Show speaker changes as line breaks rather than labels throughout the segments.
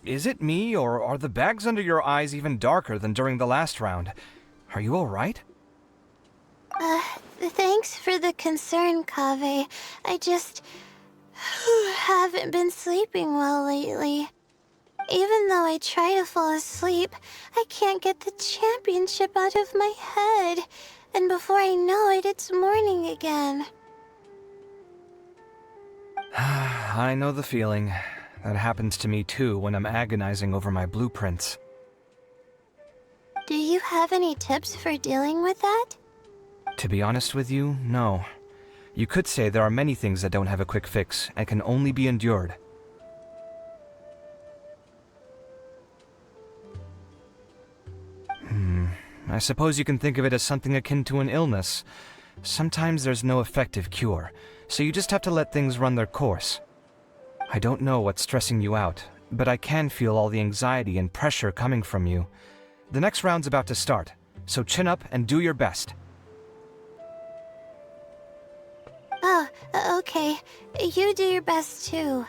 Is it me, or are the bags under your eyes even darker than during the last round? Are you alright?
Thanks for the concern, Kaveh. I just haven't been sleeping well lately. Even though I try to fall asleep, I can't get the championship out of my head. And before I know it, it's morning again.
I know the feeling. That happens to me too when I'm agonizing over my blueprints.
Do you have any tips for dealing with that?
To be honest with you, no. You could say there are many things that don't have a quick fix and can only be endured. I suppose you can think of it as something akin to an illness. Sometimes there's no effective cure, so you just have to let things run their course. I don't know what's stressing you out, but I can feel all the anxiety and pressure coming from you. The next round's about to start, so chin up and do your best.
Oh, okay. You do your best too.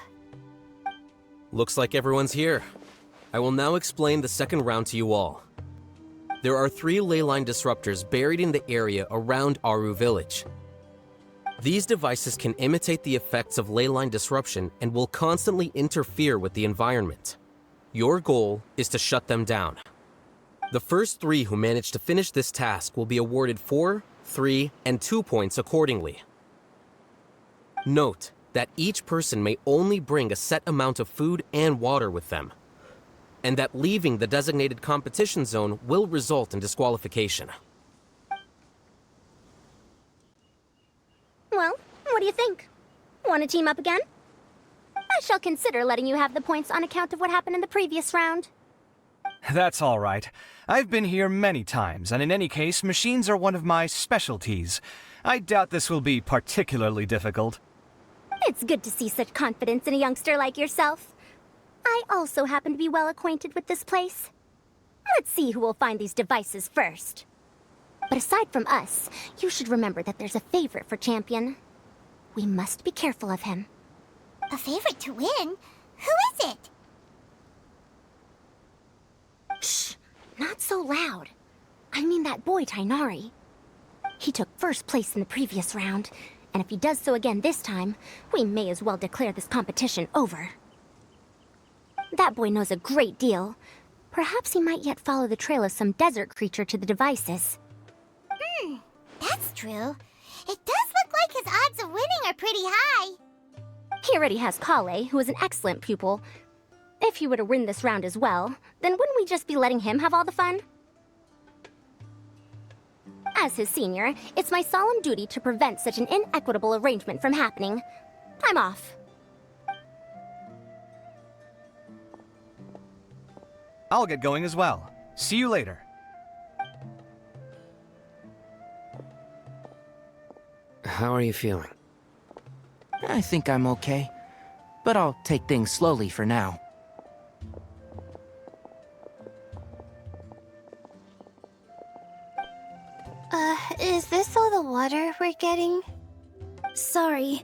Looks like everyone's here. I will now explain the second round to you all. There are 3 ley line disruptors buried in the area around Aru Village. These devices can imitate the effects of ley line disruption and will constantly interfere with the environment. Your goal is to shut them down. The first 3 who manage to finish this task will be awarded 4, 3, and 2 points accordingly. Note that each person may only bring a set amount of food and water with them, and that leaving the designated competition zone will result in disqualification.
Well, what do you think? Want to team up again? I shall consider letting you have the points on account of what happened in the previous round.
That's all right. I've been here many times, and in any case, machines are one of my specialties. I doubt this will be particularly difficult.
It's good to see such confidence in a youngster like yourself. I also happen to be well acquainted with this place. Let's see who will find these devices first. But aside from us, you should remember that there's a favorite for Champion. We must be careful of him.
A favorite to win? Who is it?
Shh! Not so loud. I mean that boy Tainari. He took first place in the previous round, and if he does so again this time, we may as well declare this competition over. That boy knows a great deal. Perhaps he might yet follow the trail of some desert creature to the devices.
That's true. It does look like his odds of winning are pretty high.
He already has Kale, who is an excellent pupil. If he were to win this round as well, then wouldn't we just be letting him have all the fun? As his senior, it's my solemn duty to prevent such an inequitable arrangement from happening. I'm off.
I'll get going as well. See you later.
How are you feeling? I think I'm okay, but I'll take things slowly for now.
Is this all the water we're getting?
Sorry,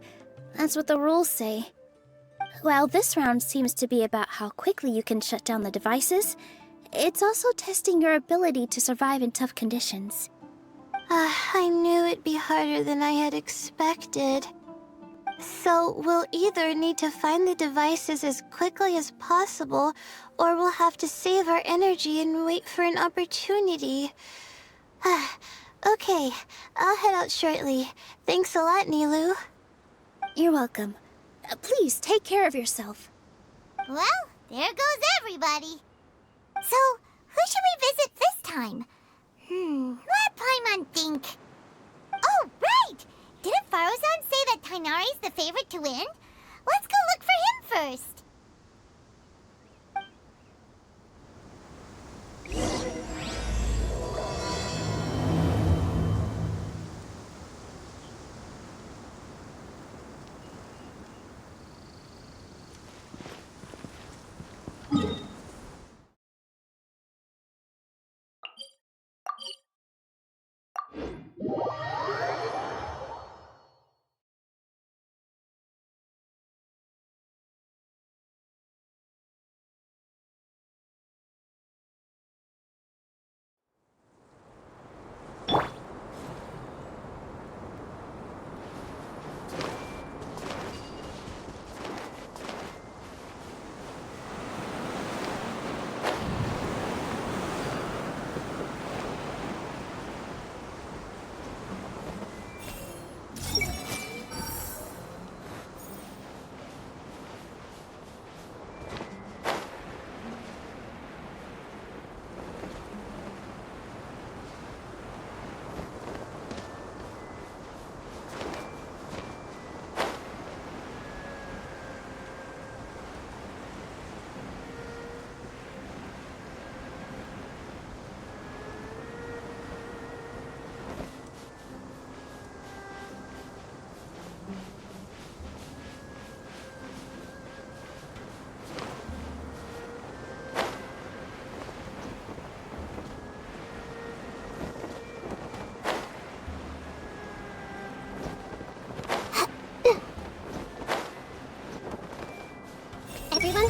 that's what the rules say. While this round seems to be about how quickly you can shut down the devices, it's also testing your ability to survive in tough conditions.
I knew it'd be harder than I had expected. So we'll either need to find the devices as quickly as possible, or we'll have to save our energy and wait for an opportunity. Okay, I'll head out shortly. Thanks a lot, Nilu.
You're welcome. Please take care of yourself.
Well, there goes everybody. So, who should we visit this time? Let Paimon think. Oh, right! Didn't Farozan say that Tainari's the favorite to win? Let's go look for him first.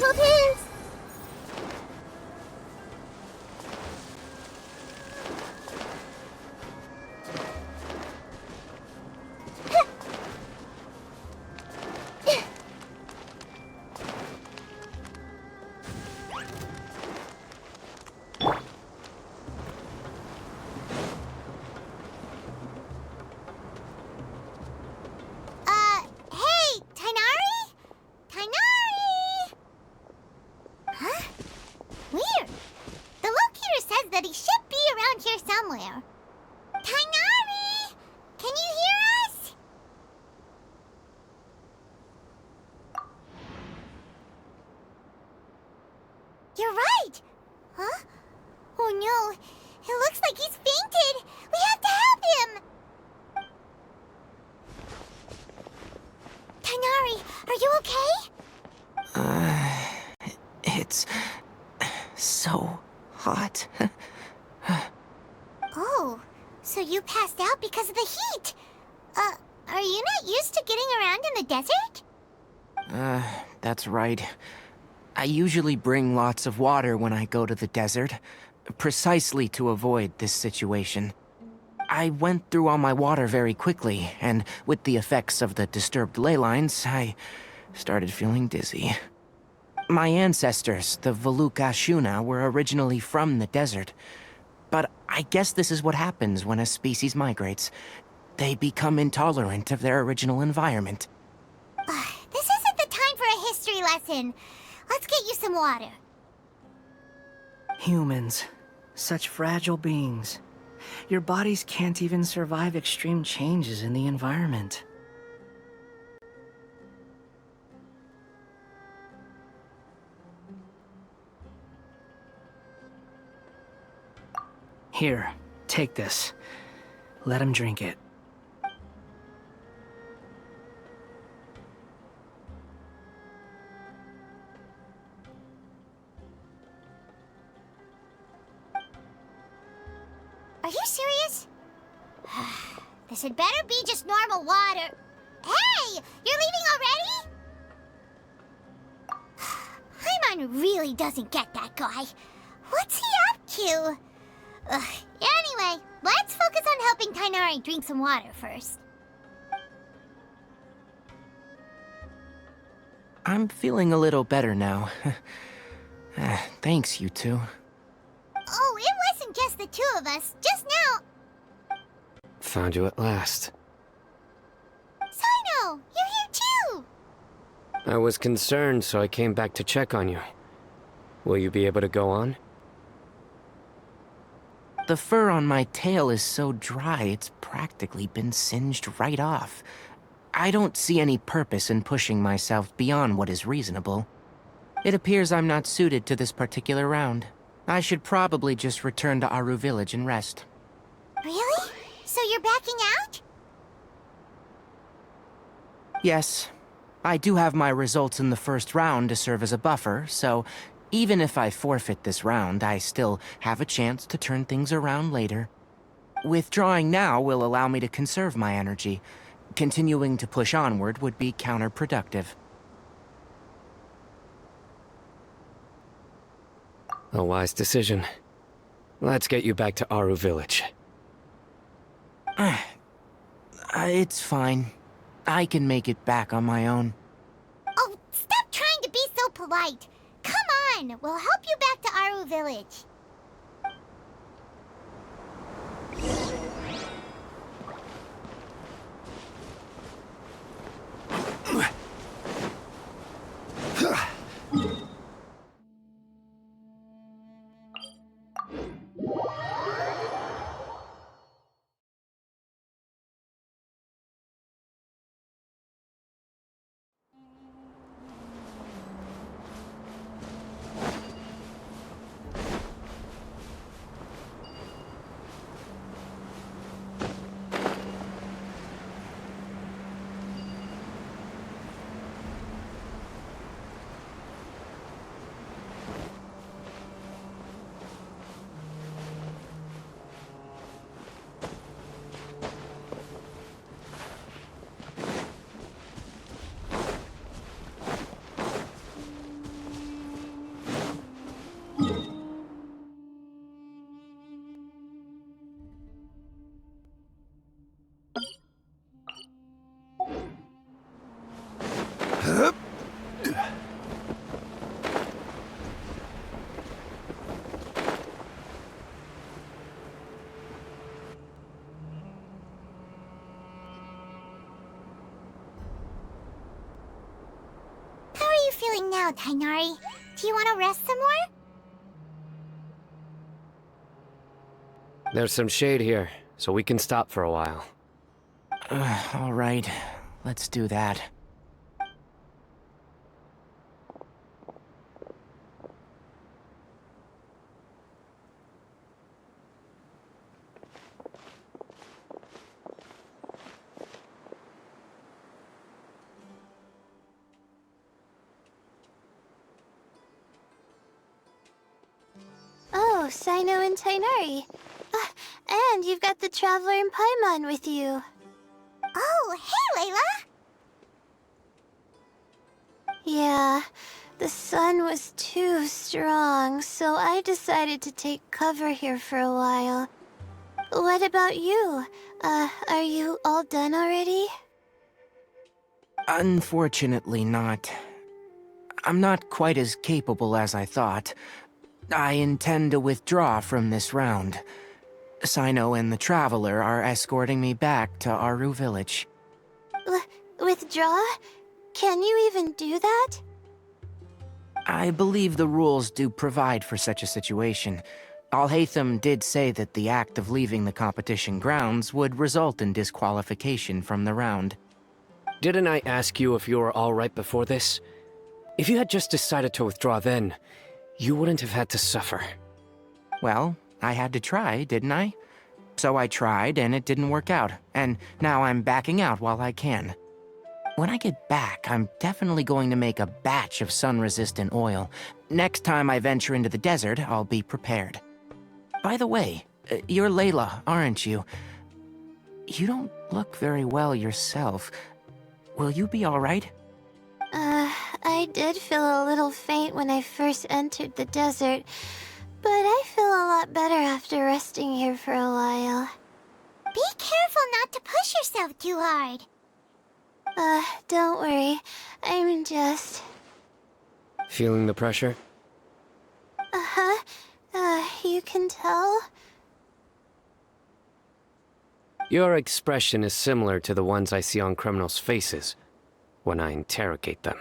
Hold hands!
Hey, Tainari? Tainari! Huh? Weird. The locator says that he should be around here somewhere. Tainari! Can you hear us? You're right! Huh? Oh no, it looks like he's fainted! We have to help him! Tainari, are you okay?
It's so hot.
Oh, so you passed out because of the heat? Are you not used to getting around in the desert?
That's right. I usually bring lots of water when I go to the desert, precisely to avoid this situation. I went through all my water very quickly, and with the effects of the disturbed ley lines, I started feeling dizzy. My ancestors, the Valukashuna, were originally from the desert. But I guess this is what happens when a species migrates. They become intolerant of their original environment.
This isn't the time for a history lesson. Let's get you some water.
Humans. Such fragile beings. Your bodies can't even survive extreme changes in the environment. Here, take this. Let him drink it.
Are you serious? This had better be just normal water. Hey! You're leaving already? Paimon really doesn't get that guy. What's he up to? Anyway, let's focus on helping Tainari drink some water first.
I'm feeling a little better now. Thanks, you two.
Oh, it wasn't just the two of us. Just now.
Found you at last.
Sino, you're here too.
I was concerned, so I came back to check on you. Will you be able to go on?
The fur on my tail is so dry, it's practically been singed right off. I don't see any purpose in pushing myself beyond what is reasonable. It appears I'm not suited to this particular round. I should probably just return to Aru Village and rest.
Really? So you're backing out?
Yes. I do have my results in the first round to serve as a buffer, so even if I forfeit this round, I still have a chance to turn things around later. Withdrawing now will allow me to conserve my energy. Continuing to push onward would be counterproductive.
A wise decision. Let's get you back to Aru Village.
It's fine. I can make it back on my own.
Oh, stop trying to be so polite. Come on, we'll help you back to Aru Village. now, Tainari. Do you want to rest some more?
There's some shade here, so we can stop for a while.
All right, let's do that.
Oh, Sino and Tainari. And you've got the Traveler and Paimon with you.
Oh, hey, Layla!
Yeah, the sun was too strong, so I decided to take cover here for a while. What about you? Are you all done already?
Unfortunately not. I'm not quite as capable as I thought. I intend to withdraw from this round. Sino and the Traveler are escorting me back to Aru Village.
Withdraw? Can you even do that?
I believe the rules do provide for such a situation. Alhaitham did say that the act of leaving the competition grounds would result in disqualification from the round.
Didn't I ask you if you were alright before this? If you had just decided to withdraw then, you wouldn't have had to suffer.
Well, I had to try, didn't I? So I tried, and it didn't work out, and now I'm backing out while I can. When I get back, I'm definitely going to make a batch of sun-resistant oil. Next time I venture into the desert, I'll be prepared. By the way, you're Layla, aren't you? You don't look very well yourself. Will you be alright?
I did feel a little faint when I first entered the desert, but I feel a lot better after resting here for a while.
Be careful not to push yourself too hard.
Don't worry. I'm just...
Feeling the pressure?
Uh-huh. You can tell?
Your expression is similar to the ones I see on criminals' faces when I interrogate them.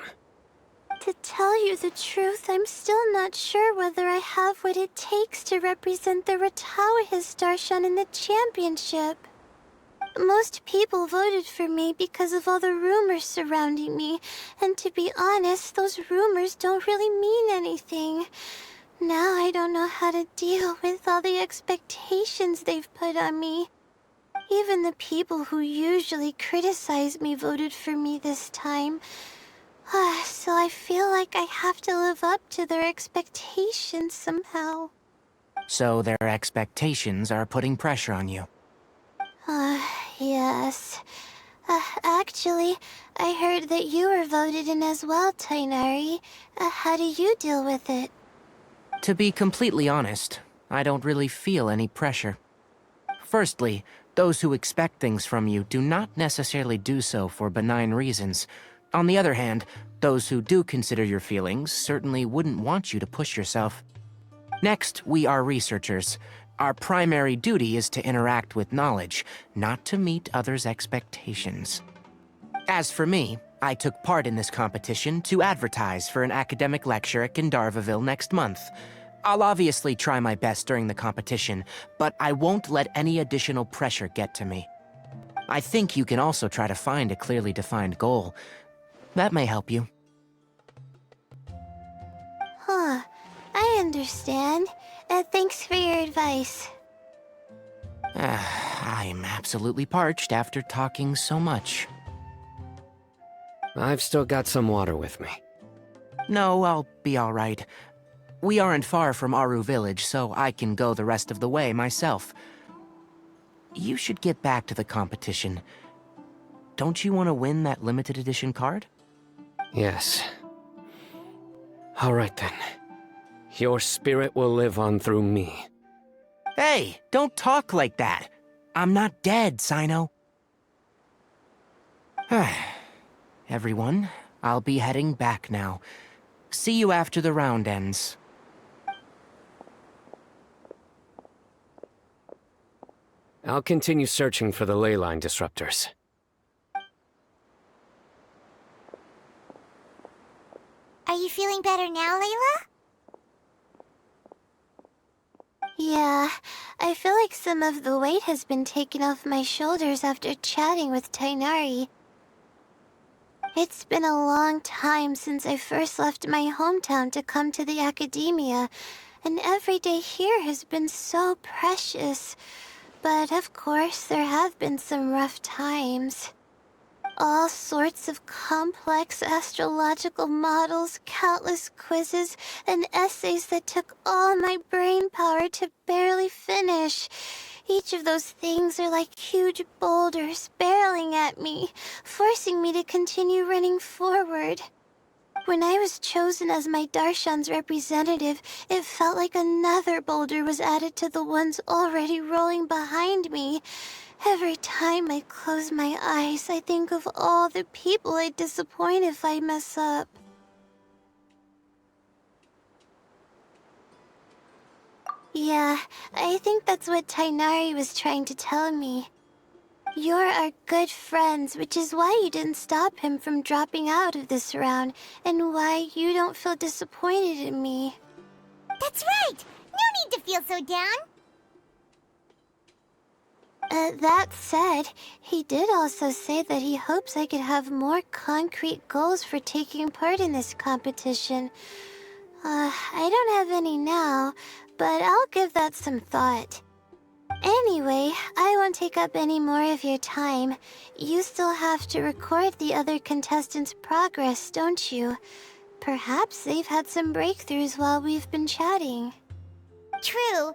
To tell you the truth, I'm still not sure whether I have what it takes to represent the Ratawa Histarshan in the championship. Most people voted for me because of all the rumors surrounding me, and to be honest, those rumors don't really mean anything. Now I don't know how to deal with all the expectations they've put on me. Even the people who usually criticize me voted for me this time. So I feel like I have to live up to their expectations somehow.
So their expectations are putting pressure on you.
Yes. Actually, I heard that you were voted in as well, Tainari. How do you deal with it?
To be completely honest, I don't really feel any pressure. Firstly, those who expect things from you do not necessarily do so for benign reasons. On the other hand, those who do consider your feelings certainly wouldn't want you to push yourself. Next, we are researchers. Our primary duty is to interact with knowledge, not to meet others' expectations. As for me, I took part in this competition to advertise for an academic lecture at Gandharvaville next month. I'll obviously try my best during the competition, but I won't let any additional pressure get to me. I think you can also try to find a clearly defined goal. That may help you.
Huh. I understand. Thanks for your advice.
I'm absolutely parched after talking so much.
I've still got some water with me.
No, I'll be all right. We aren't far from Aru Village, so I can go the rest of the way myself. You should get back to the competition. Don't you want to win that limited edition card?
Yes. All right then. Your spirit will live on through me.
Hey, don't talk like that. I'm not dead, Sino. Everyone, I'll be heading back now. See you after the round ends.
I'll continue searching for the ley line disruptors.
Are you feeling better now, Layla?
Yeah, I feel like some of the weight has been taken off my shoulders after chatting with Tainari. It's been a long time since I first left my hometown to come to the academia, and every day here has been so precious. But of course, there have been some rough times. All sorts of complex astrological models, countless quizzes, and essays that took all my brain power to barely finish. Each of those things are like huge boulders barreling at me, forcing me to continue running forward. When I was chosen as my Darshan's representative, it felt like another boulder was added to the ones already rolling behind me. Every time I close my eyes, I think of all the people I'd disappoint if I mess up. Yeah, I think that's what Tainari was trying to tell me. You're our good friends, which is why you didn't stop him from dropping out of this round, and why you don't feel disappointed in me.
That's right! No need to feel so down!
That said, he did also say that he hopes I could have more concrete goals for taking part in this competition. I don't have any now, but I'll give that some thought. Anyway, I won't take up any more of your time. You still have to record the other contestants' progress, don't you? Perhaps they've had some breakthroughs while we've been chatting.
True.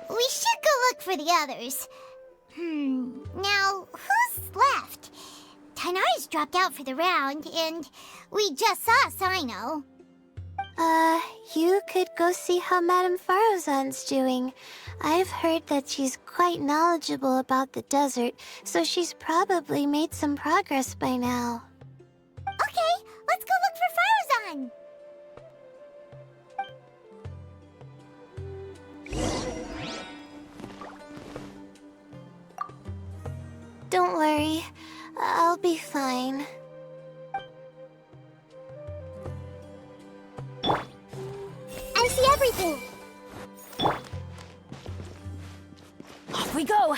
We should go look for the others. Now, who's left? Tainari's dropped out for the round, and we just saw Sino.
You could go see how Madame Farozan's doing. I've heard that she's quite knowledgeable about the desert, so she's probably made some progress by now.
Okay, let's go look for Farozan!
Don't worry, I'll be fine.
I see everything! Off we go!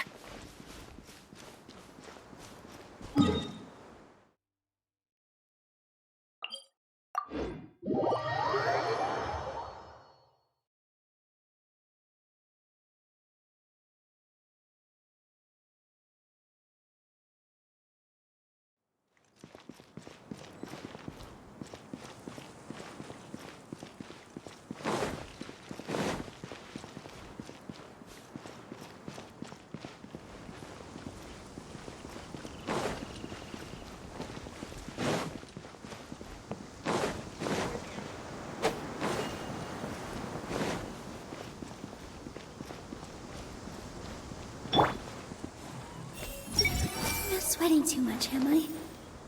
Sweating too much, am I?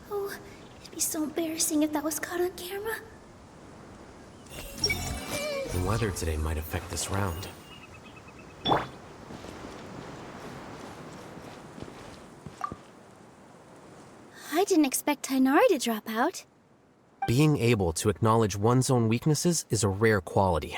Oh, it'd be so embarrassing if that was caught on camera.
The weather today might affect this round.
I didn't expect Tainari to drop out.
Being able to acknowledge one's own weaknesses is a rare quality.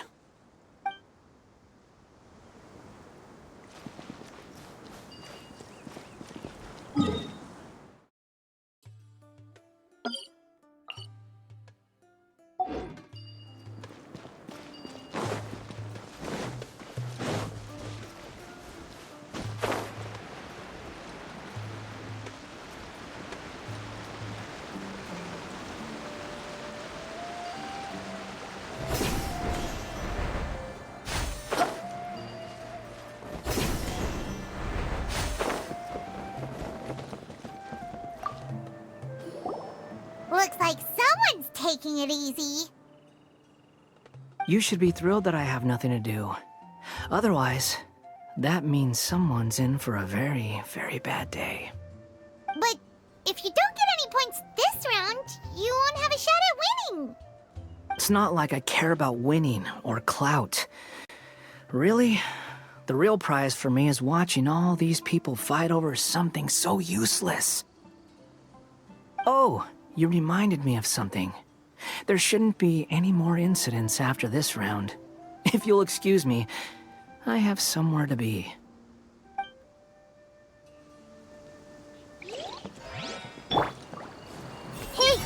Looks like someone's taking it easy.
You should be thrilled that I have nothing to do. Otherwise, that means someone's in for a very, very bad day.
But if you don't get any points this round, you won't have a shot at winning.
It's not like I care about winning or clout. Really, the real prize for me is watching all these people fight over something so useless. Oh, you reminded me of something. There shouldn't be any more incidents after this round. If you'll excuse me, I have somewhere to be.
Hey!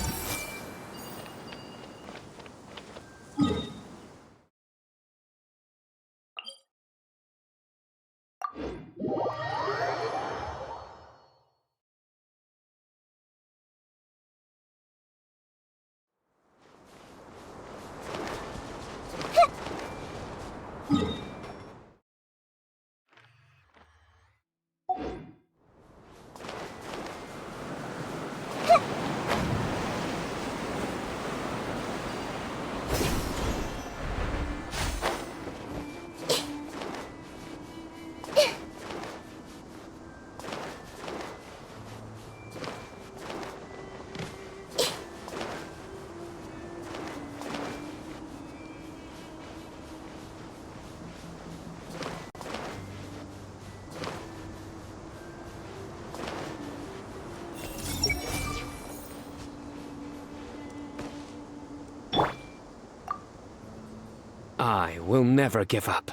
I will never give up.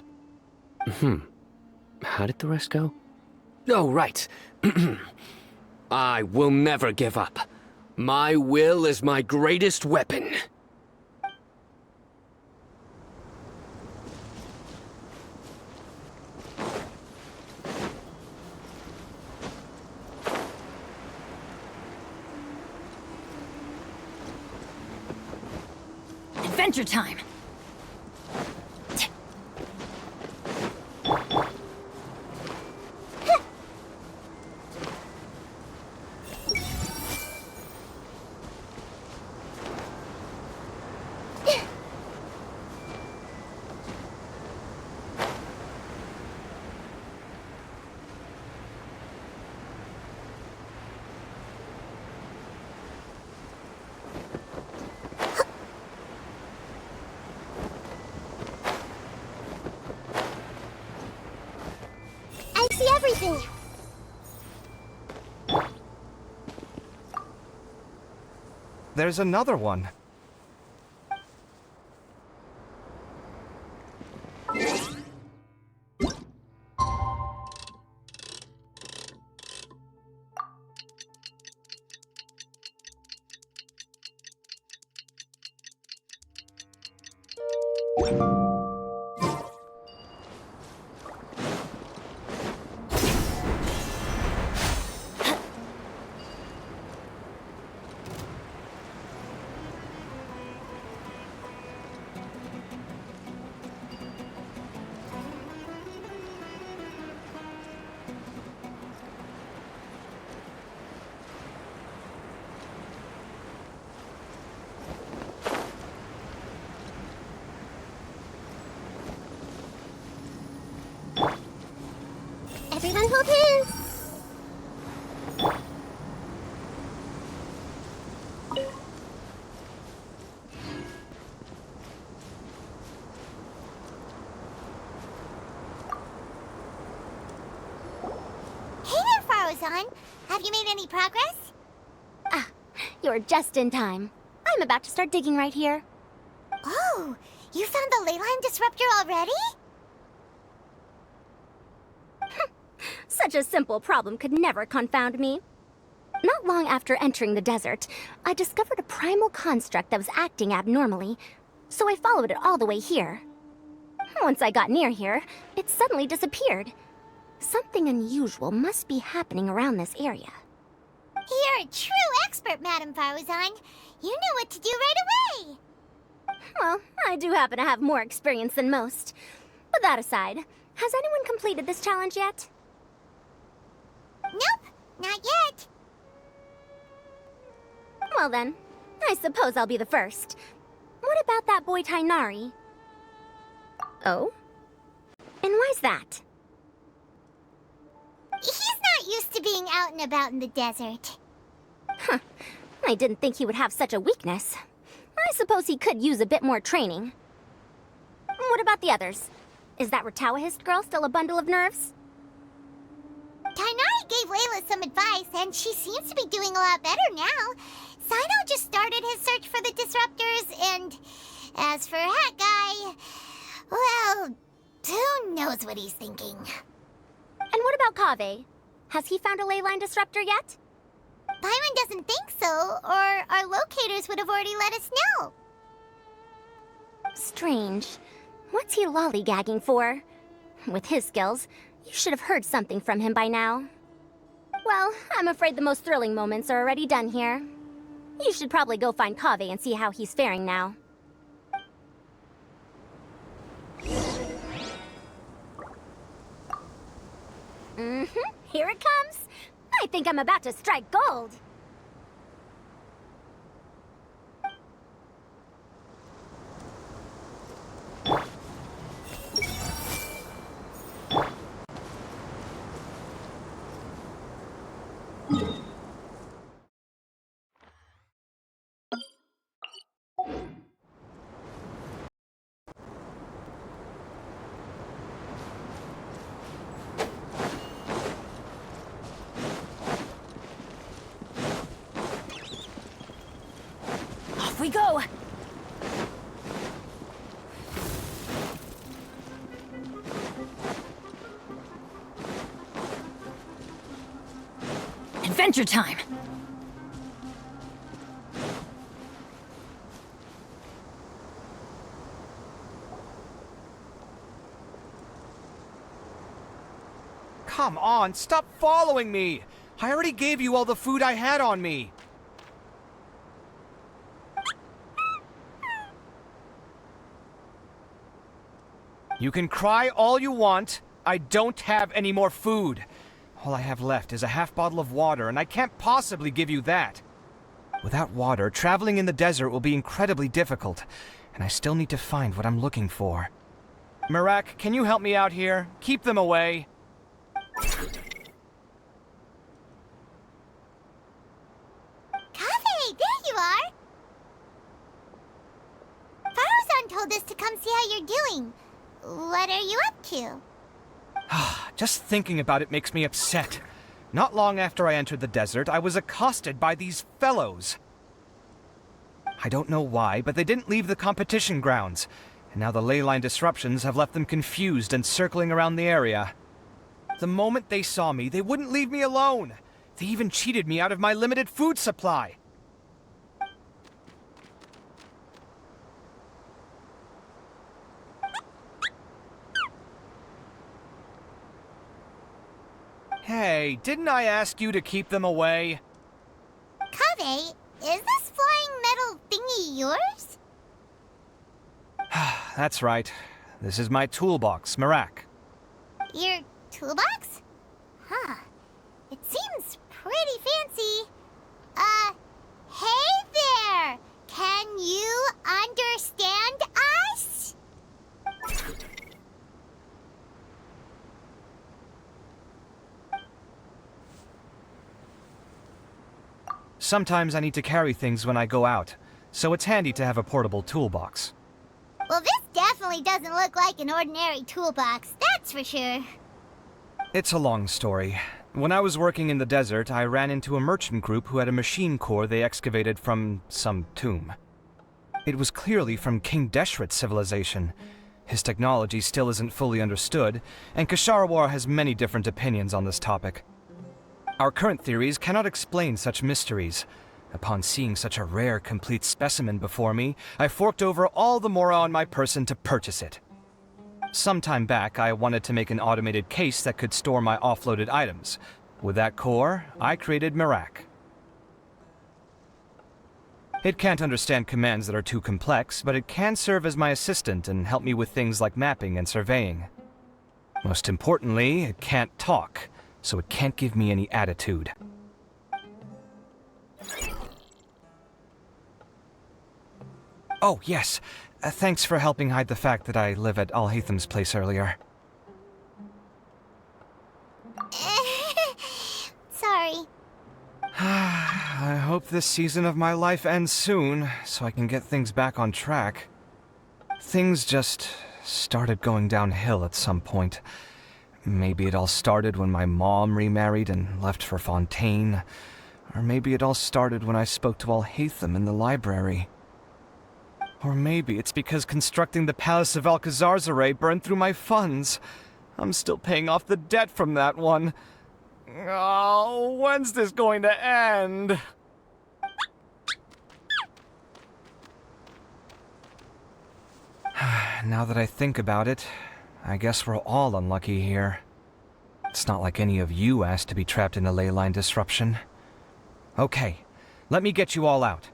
How did the rest go? Oh, right. I will never give up. My will is my greatest weapon.
Adventure time!
I see everything!
There's another one.
Everyone hold hands! Hey there, Farozan! Have you made any progress?
Ah, you're just in time. I'm about to start digging right here.
Oh, you found the ley line disruptor already?
Such a simple problem could never confound me. Not long after entering the desert, I discovered a primal construct that was acting abnormally, so I followed it all the way here. Once I got near here, it suddenly disappeared. Something unusual must be happening around this area.
You're a true expert, Madam Farozan. You knew what to do right away!
Well, I do happen to have more experience than most. But that aside, has anyone completed this challenge yet?
Nope, not yet.
Well then, I suppose I'll be the first. What about that boy Tainari? Oh? And why's that?
He's not used to being out and about in the desert.
Huh. I didn't think he would have such a weakness. I suppose he could use a bit more training. What about the others? Is that Ratawahist girl still a bundle of nerves?
Tainari gave Layla some advice, and she seems to be doing a lot better now. Sino just started his search for the disruptors, As for Hat Guy, well, who knows what he's thinking.
And what about Kaveh? Has he found a ley line disruptor yet?
Paimon doesn't think so, or our locators would have already let us know.
Strange. What's he lollygagging for? With his skills, you should have heard something from him by now. Well, I'm afraid the most thrilling moments are already done here. You should probably go find Kaveh and see how he's faring now. Here it comes. I think I'm about to strike gold. Off we go!
Adventure time!
Come on, stop following me! I already gave you all the food I had on me. You can cry all you want. I don't have any more food. All I have left is a half bottle of water, and I can't possibly give you that. Without water, traveling in the desert will be incredibly difficult, and I still need to find what I'm looking for. Merak, can you help me out here? Keep them away.
Kaveh, there you are! Farozan told us to come see how you're doing. What are you up to?
Just thinking about it makes me upset. Not long after I entered the desert, I was accosted by these fellows. I don't know why, but they didn't leave the competition grounds, and now the ley line disruptions have left them confused and circling around the area. The moment they saw me, they wouldn't leave me alone. They even cheated me out of my limited food supply. Hey, didn't I ask you to keep them away?
Kaveh, is this flying metal thingy yours?
That's right. This is my toolbox, Merak.
Your toolbox? Huh. It seems pretty fancy. Hey there! Can you understand us?
Sometimes I need to carry things when I go out, so it's handy to have a portable toolbox.
Well, this definitely doesn't look like an ordinary toolbox, that's for sure.
It's a long story. When I was working in the desert, I ran into a merchant group who had a machine core they excavated from some tomb. It was clearly from King Deshret's civilization. His technology still isn't fully understood, and Kasharawar has many different opinions on this topic. Our current theories cannot explain such mysteries. Upon seeing such a rare, complete specimen before me, I forked over all the mora on my person to purchase it. Some time back, I wanted to make an automated case that could store my offloaded items. With that core, I created Merak. It can't understand commands that are too complex, but it can serve as my assistant and help me with things like mapping and surveying. Most importantly, it can't talk, so it can't give me any attitude. Oh, yes. Thanks for helping hide the fact that I live at Al-Haytham's place earlier.
Sorry.
I hope this season of my life ends soon, so I can get things back on track. Things just started going downhill at some point. Maybe it all started when my mom remarried and left for Fontaine. Or maybe it all started when I spoke to Al-Haytham in the library. Or maybe it's because constructing the Palace of Alcazar's burned through my funds. I'm still paying off the debt from that one. Oh, when's this going to end? Now that I think about it, I guess we're all unlucky here. It's not like any of you asked to be trapped in a ley line disruption. Okay, let me get you all out.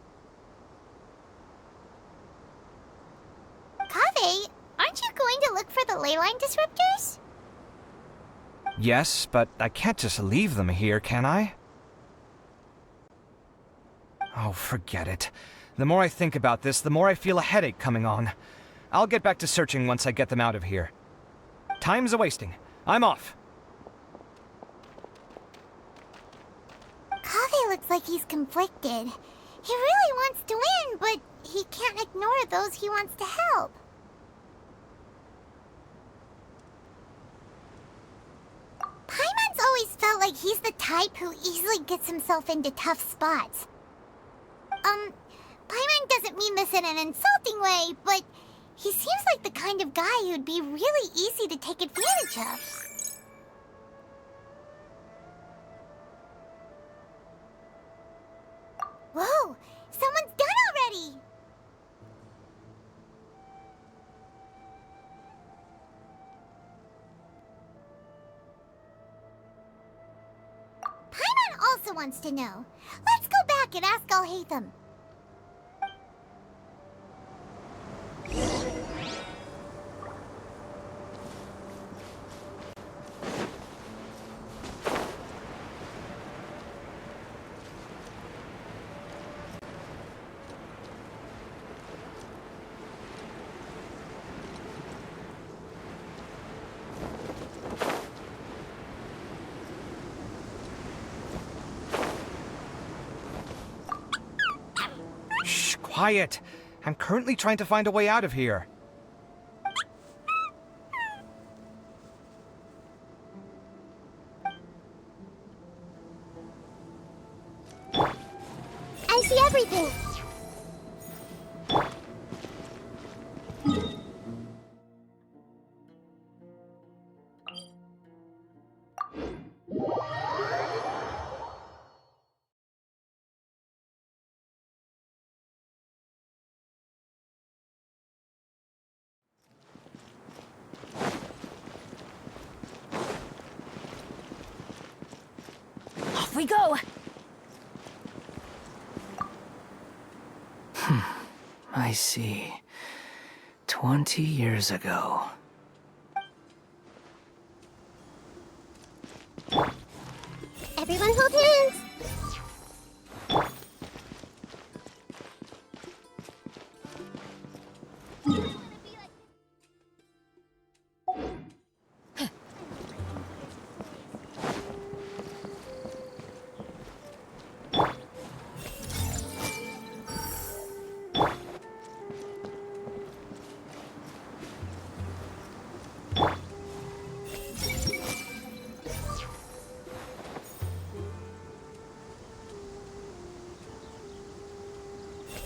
Kaveh, aren't you going to look for the ley line disruptors?
Yes, but I can't just leave them here, can I? Oh, forget it. The more I think about this, the more I feel a headache coming on. I'll get back to searching once I get them out of here. Time's a-wasting. I'm off.
Kaveh looks like he's conflicted. He really wants to win, but he can't ignore those he wants to help. Paimon's always felt like he's the type who easily gets himself into tough spots. Paimon doesn't mean this in an insulting way, but he seems like the kind of guy who'd be really easy to take advantage of. Whoa! Someone's done already! Paimon also wants to know. Let's go back and ask Alhaitham.
Shh, quiet. I'm currently trying to find a way out of here.
I see everything!
Off we go!
I see. 20 years ago.
Everyone hold hands!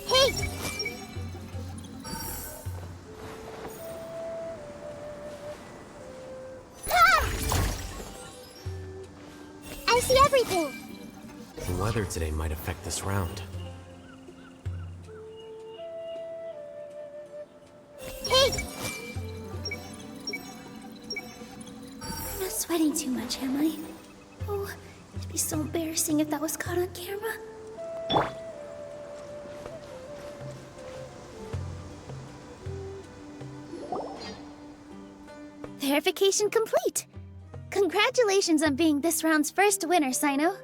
Hey! Ah! I see everything!
The weather today might affect this round.
Hey!
I'm not sweating too much, am I? Oh, it'd be so embarrassing if that was caught on camera. Verification complete! Congratulations on being this round's first winner, Sino.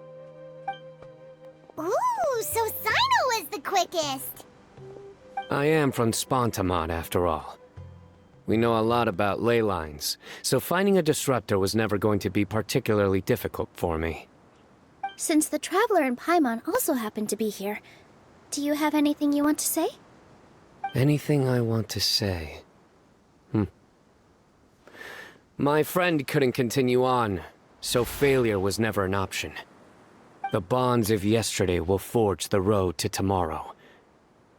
Ooh, so Sino was the quickest!
I am from Spontamod, after all. We know a lot about ley lines, so finding a disruptor was never going to be particularly difficult for me.
Since the Traveler and Paimon also happen to be here, do you have anything you want to say?
Anything I want to say? My friend couldn't continue on, so failure was never an option. The bonds of yesterday will forge the road to tomorrow.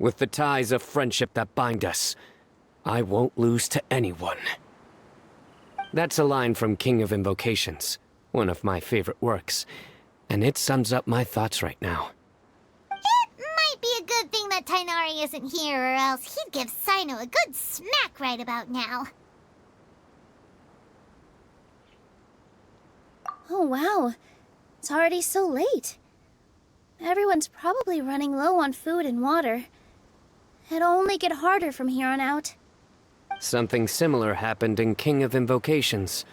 With the ties of friendship that bind us, I won't lose to anyone. That's a line from King of Invocations, one of my favorite works, and it sums up my thoughts right now.
It might be a good thing that Tainari isn't here, or else he'd give Sino a good smack right about now.
Oh, wow. It's already so late. Everyone's probably running low on food and water. It'll only get harder from here on out.
Something similar happened in King of Invocations.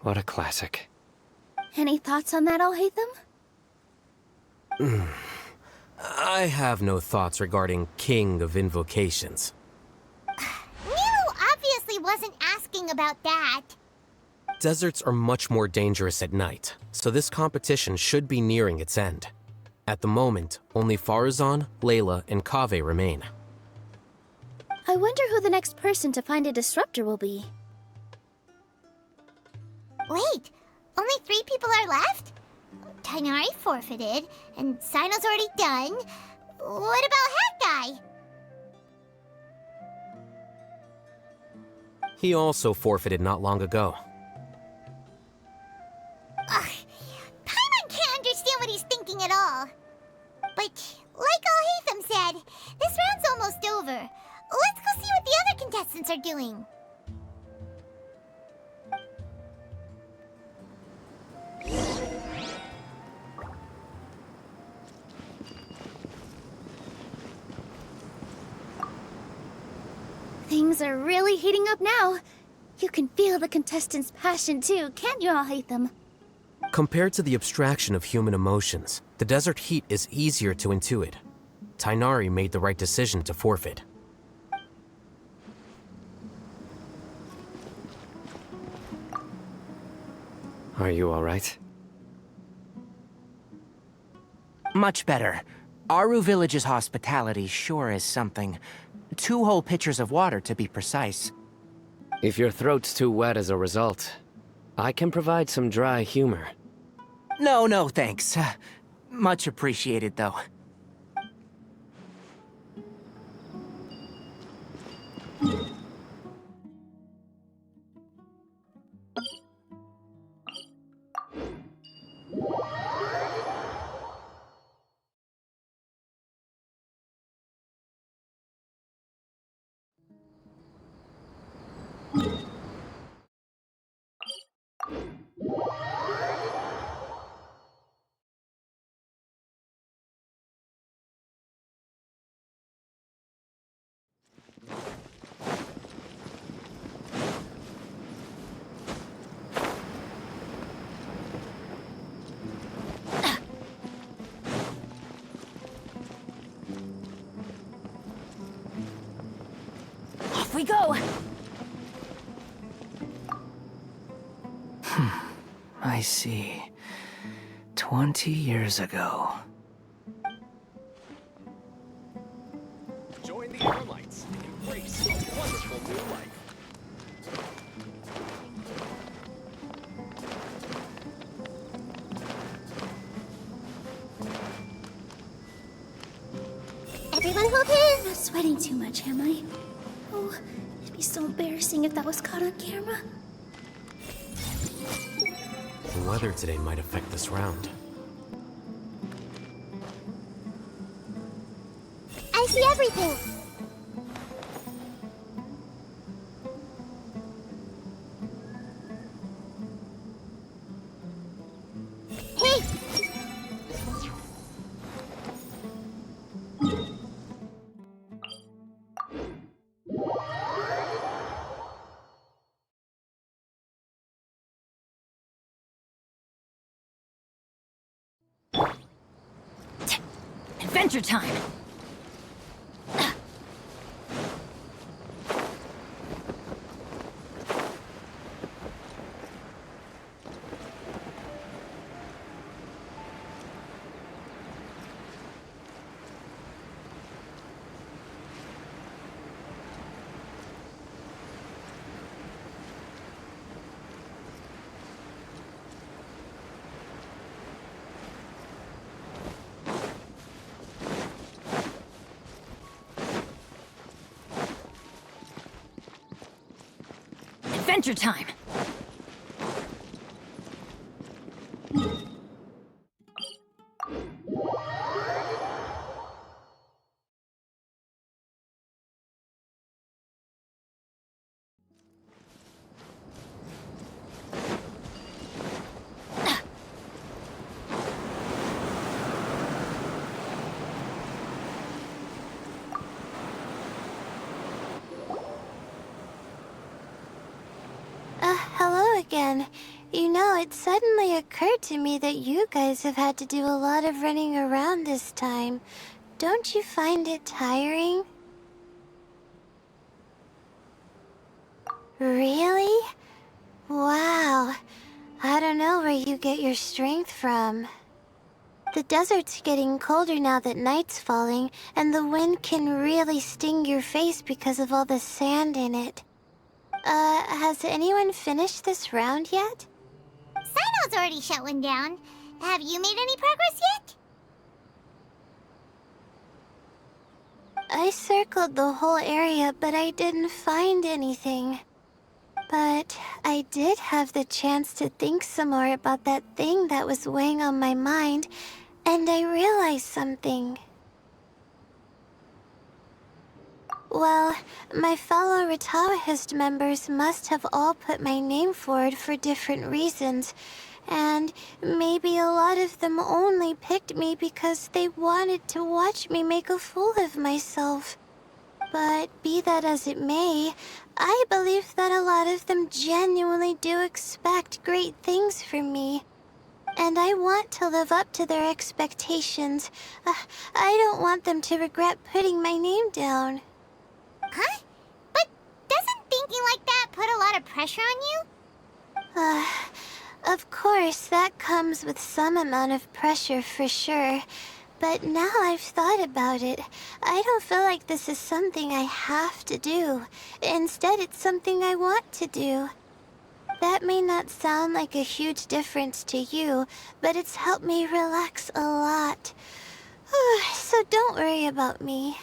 What a classic.
Any thoughts on that, Alhaitham?
I have no thoughts regarding King of Invocations.
Milu obviously wasn't asking about that.
Deserts are much more dangerous at night, so this competition should be nearing its end. At the moment, only Farazan, Layla, and Kaveh remain.
I wonder who the next person to find a disruptor will be.
Wait, only 3 people are left? Tainari forfeited, and Sino's already done. What about Hat Guy?
He also forfeited not long ago.
Ugh, Paimon can't understand what he's thinking at all. But, like Alhaitham said, this round's almost over. Let's go see what the other contestants are doing.
Things are really heating up now. You can feel the contestants' passion too, can't you, Alhaitham?
Compared to the abstraction of human emotions, the desert heat is easier to intuit. Tainari made the right decision to forfeit.
Are you all right?
Much better. Aru Village's hospitality sure is something. 2 whole pitchers of water, to be precise.
If your throat's too wet as a result, I can provide some dry humor.
No, thanks. Much appreciated, though.
Off we go!
I see. 20 years ago.
Join the Airlights and embrace a wonderful new life.
Everyone hold in! Not sweating too much, am I? Oh, it'd be so embarrassing if that was caught on camera.
The weather today might affect this round.
I see everything. Hey!
Adventure time!
Adventure time!
Hello again. You know, it suddenly occurred to me that you guys have had to do a lot of running around this time. Don't you find it tiring? Really? Wow. I don't know where you get your strength from. The desert's getting colder now that night's falling, and the wind can really sting your face because of all the sand in it. Has anyone finished this round yet?
Sino's already shut one down. Have you made any progress yet?
I circled the whole area, but I didn't find anything. But I did have the chance to think some more about that thing that was weighing on my mind, and I realized something. Well, my fellow Retawahist members must have all put my name forward for different reasons, and maybe a lot of them only picked me because they wanted to watch me make a fool of myself. But be that as it may, I believe that a lot of them genuinely do expect great things from me. And I want to live up to their expectations. I don't want them to regret putting my name down.
Huh? But doesn't thinking like that put a lot of pressure on you?
Of course, that comes with some amount of pressure for sure. But now I've thought about it, I don't feel like this is something I have to do. Instead, it's something I want to do. That may not sound like a huge difference to you, but it's helped me relax a lot. So don't worry about me.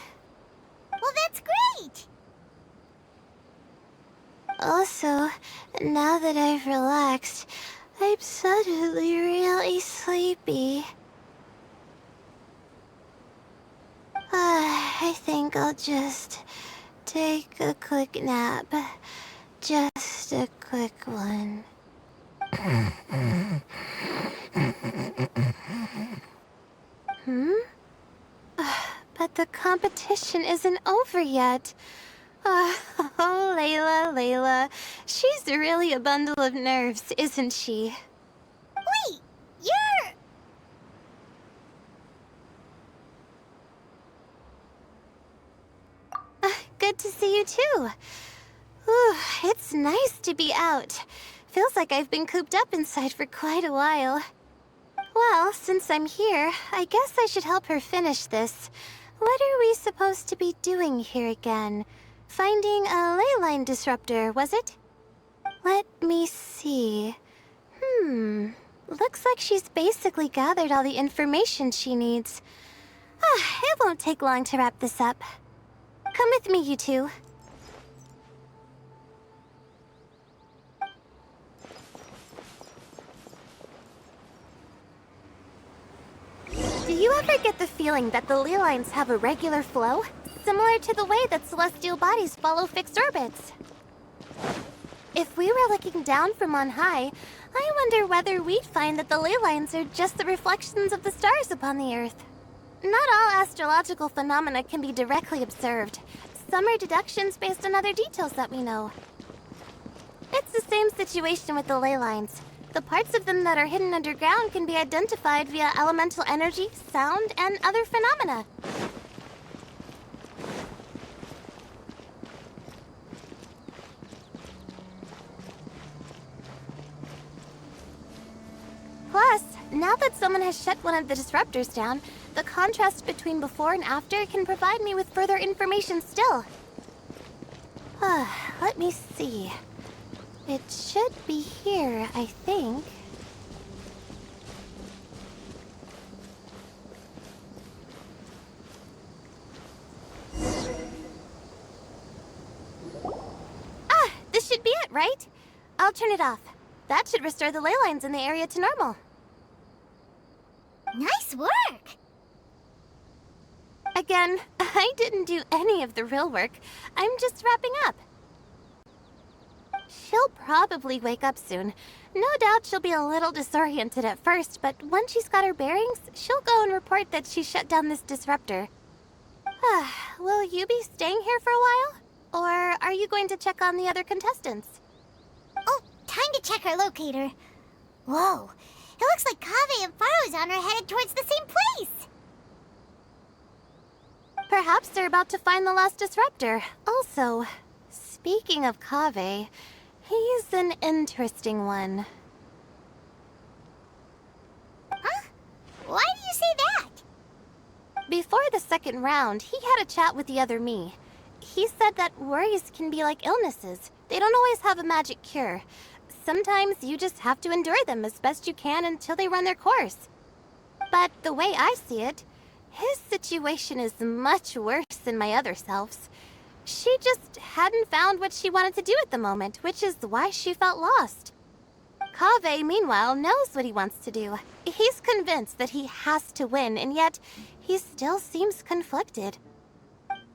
Well, that's great!
Also, now that I've relaxed, I'm suddenly really sleepy. I think I'll just take a quick nap. Just a quick one. But the competition isn't over yet. Oh, Layla. She's really a bundle of nerves, isn't she?
Wait, you're...
Good to see you too. Ooh, it's nice to be out. Feels like I've been cooped up inside for quite a while. Well, since I'm here, I guess I should help her finish this. What are we supposed to be doing here again? Finding a ley line disruptor, was it? Let me see. Looks like she's basically gathered all the information she needs. It won't take long to wrap this up. Come with me, you two. Do you ever get the feeling that the ley lines have a regular flow? Similar to the way that celestial bodies follow fixed orbits? If we were looking down from on high, I wonder whether we'd find that the ley lines are just the reflections of the stars upon the Earth. Not all astrological phenomena can be directly observed. Some are deductions based on other details that we know. It's the same situation with the ley lines. The parts of them that are hidden underground can be identified via elemental energy, sound, and other phenomena. Plus, now that someone has shut one of the disruptors down, the contrast between before and after can provide me with further information still. Let me see. It should be here, I think. This should be it right? I'll turn it off. That should restore the ley lines in the area to normal.
Nice work!
Again, I didn't do any of the real work. I'm just wrapping up. She'll probably wake up soon. No doubt she'll be a little disoriented at first, but once she's got her bearings, she'll go and report that she shut down this disruptor. Will you be staying here for a while? Or are you going to check on the other contestants?
Oh, time to check our locator. Whoa, it looks like Kaveh and Faruzan are headed towards the same place.
Perhaps they're about to find the last disruptor. Also, speaking of Kaveh, he's an interesting one.
Huh? Why do you say that?
Before the second round, he had a chat with the other me. He said that worries can be like illnesses. They don't always have a magic cure. Sometimes you just have to endure them as best you can until they run their course. But the way I see it, his situation is much worse than my other self's. She just hadn't found what she wanted to do at the moment, which is why she felt lost. Kaveh, meanwhile, knows what he wants to do. He's convinced that he has to win, and yet he still seems conflicted.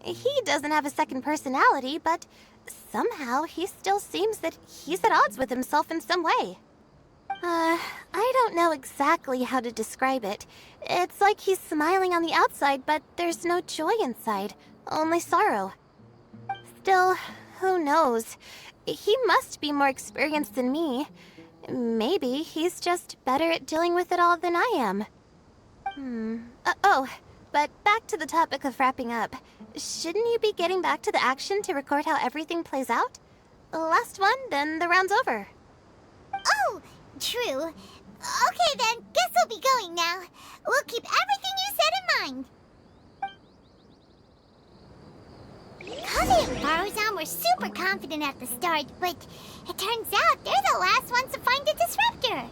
He doesn't have a second personality, but somehow he still seems that he's at odds with himself in some way. I don't know exactly how to describe it. It's like he's smiling on the outside, but there's no joy inside, only sorrow. Still, who knows? He must be more experienced than me. Maybe he's just better at dealing with it all than I am. But back to the topic of wrapping up. Shouldn't you be getting back to the action to record how everything plays out? Last one, then the round's over.
Oh, true. Okay then, guess we'll be going now. We'll keep everything you said in mind. Kaveh and Faruzan were super confident at the start, but it turns out they're the last ones to find the disruptor.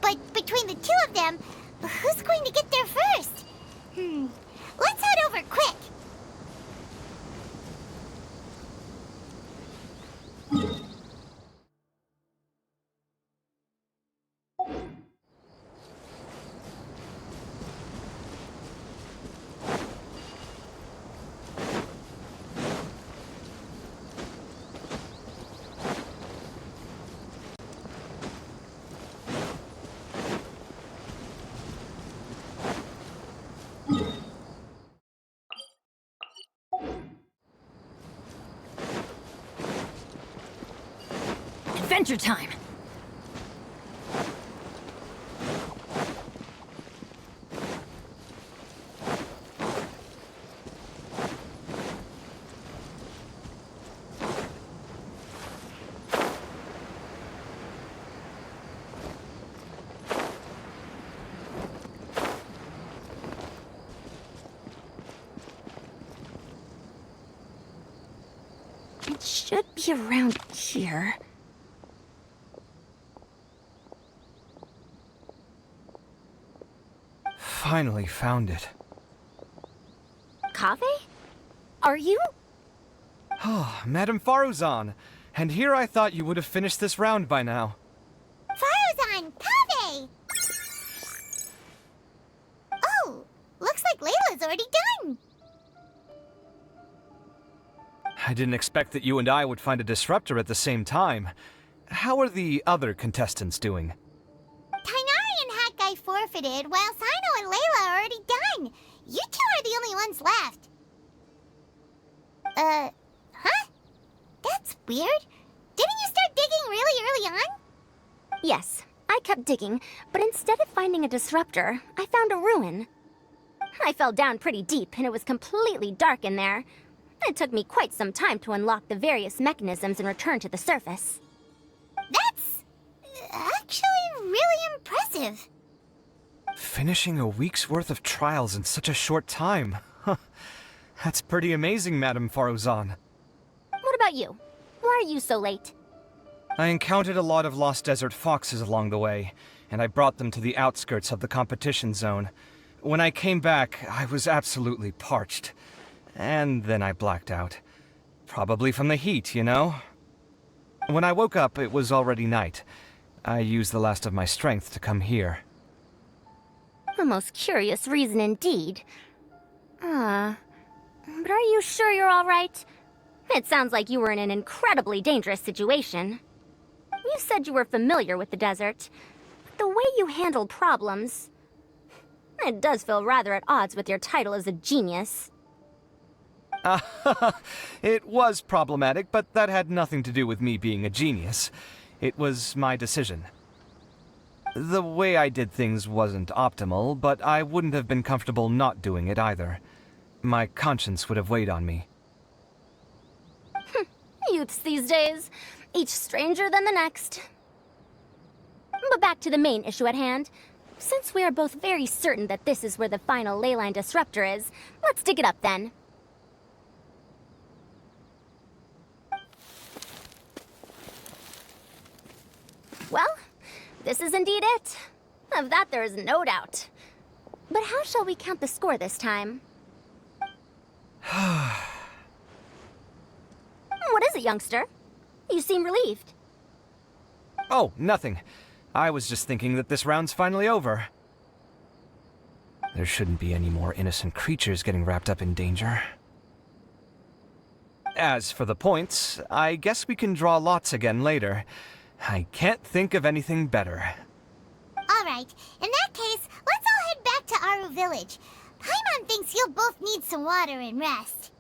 But between the two of them, who's going to get there first? Let's head over quick.
Adventure time! It should be around here.
Finally found it.
Kaveh? Are you?
Oh, Madame Faruzan. And here I thought you would have finished this round by now.
Faruzan, Kaveh! Oh, looks like Layla's already done.
I didn't expect that you and I would find a disruptor at the same time. How are the other contestants doing?
Tainari and Hat Guy forfeited, while Sino and Layla are already done. You two are the only ones left. Huh? That's weird. Didn't you start digging really early on?
Yes, I kept digging, but instead of finding a disruptor, I found a ruin. I fell down pretty deep, and it was completely dark in there. It took me quite some time to unlock the various mechanisms and return to the surface.
That's actually really impressive.
Finishing a week's worth of trials in such a short time. Huh. That's pretty amazing, Madame Faruzan.
What about you? Why are you so late?
I encountered a lot of lost desert foxes along the way, and I brought them to the outskirts of the competition zone. When I came back, I was absolutely parched. And then I blacked out. Probably from the heat, you know? When I woke up, it was already night. I used the last of my strength to come here.
A most curious reason indeed. But are you sure you're all right? It sounds like you were in an incredibly dangerous situation. You said you were familiar with the desert, but the way you handled problems... It does feel rather at odds with your title as a genius.
It was problematic, but that had nothing to do with me being a genius. It was my decision. The way I did things wasn't optimal, but I wouldn't have been comfortable not doing it either. My conscience would have weighed on me.
Youths these days, each stranger than the next. But back to the main issue at hand. Since we are both very certain that this is where the final leyline disruptor is, let's dig it up then. Well, this is indeed it. Of that there is no doubt. But how shall we count the score this time? What is it, youngster? You seem relieved.
Oh, nothing. I was just thinking that this round's finally over. There shouldn't be any more innocent creatures getting wrapped up in danger. As for the points, I guess we can draw lots again later. I can't think of anything better.
Alright, in that case, let's all head back to Aru Village. Paimon thinks you'll both need some water and rest.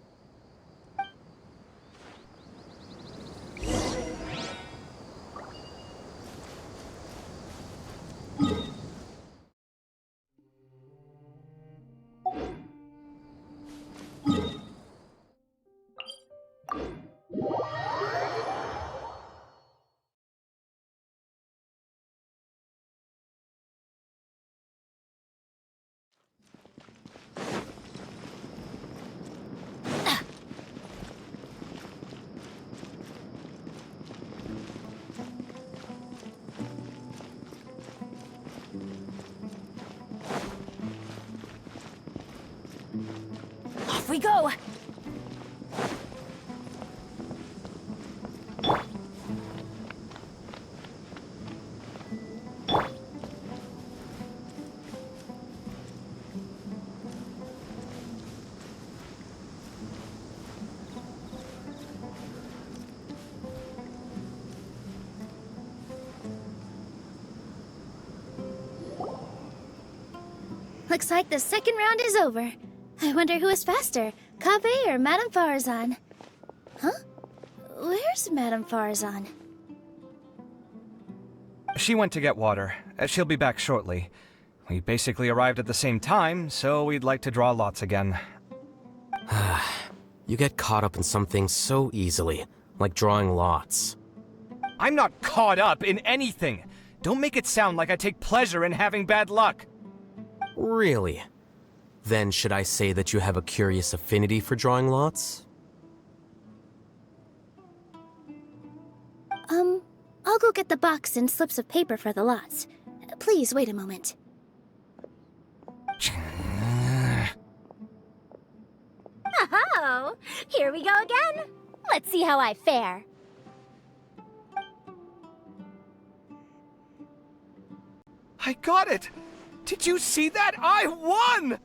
Off we go!
Looks like the second round is over. I wonder who is faster, Kaveh or Madame Farazan? Huh? Where's Madame Farazan?
She went to get water. She'll be back shortly. We basically arrived at the same time, so we'd like to draw lots again.
You get caught up in some things so easily, like drawing lots.
I'm not caught up in anything! Don't make it sound like I take pleasure in having bad luck!
Really? Then should I say that you have a curious affinity for drawing lots?
I'll go get the box and slips of paper for the lots. Please wait a moment.
Oh, here we go again. Let's see how I fare.
I got it! Did you see that? I won!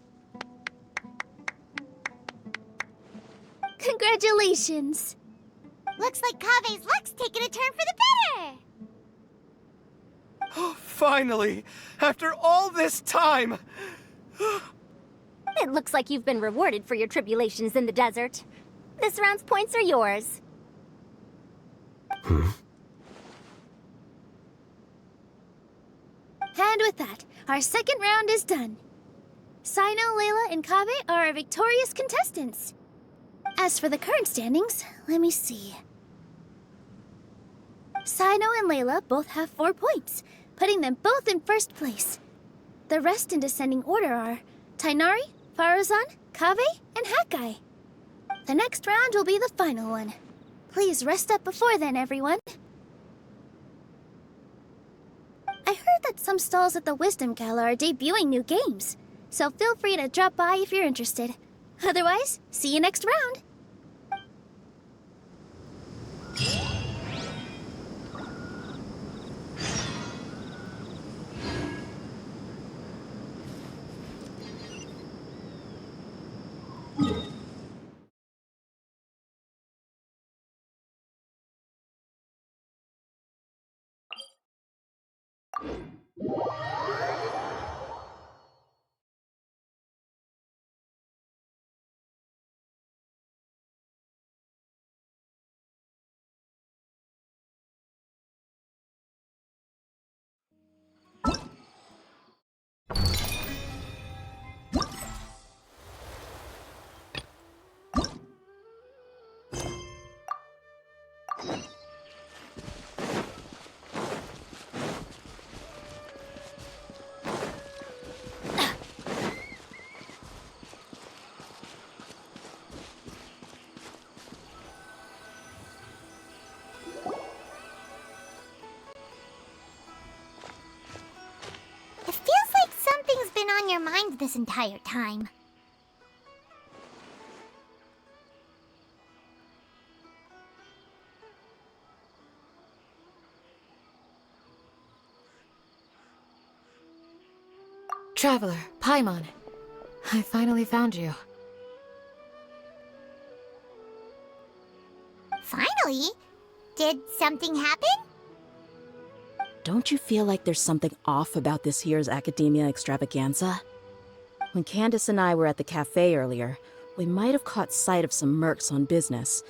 Congratulations!
Looks like Kaveh's luck's taking a turn for the better!
Oh, finally! After all this time!
It looks like you've been rewarded for your tribulations in the desert. This round's points are yours.
And with that, our second round is done. Sino, Layla, and Kaveh are our victorious contestants. As for the current standings, let me see. Sino and Layla both have 4 points, putting them both in first place. The rest in descending order are Tainari, Farazan, Kaveh, and Hakai. The next round will be the final one. Please rest up before then, everyone. I heard that some stalls at the Wisdom Gala are debuting new games, so feel free to drop by if you're interested. Otherwise, see you next round!
mind this entire time.
Traveler, Paimon. I finally found you.
Finally? Did something happen?
Don't you feel like there's something off about this year's Academia Extravaganza? When Candace and I were at the cafe earlier, we might have caught sight of some mercs on business.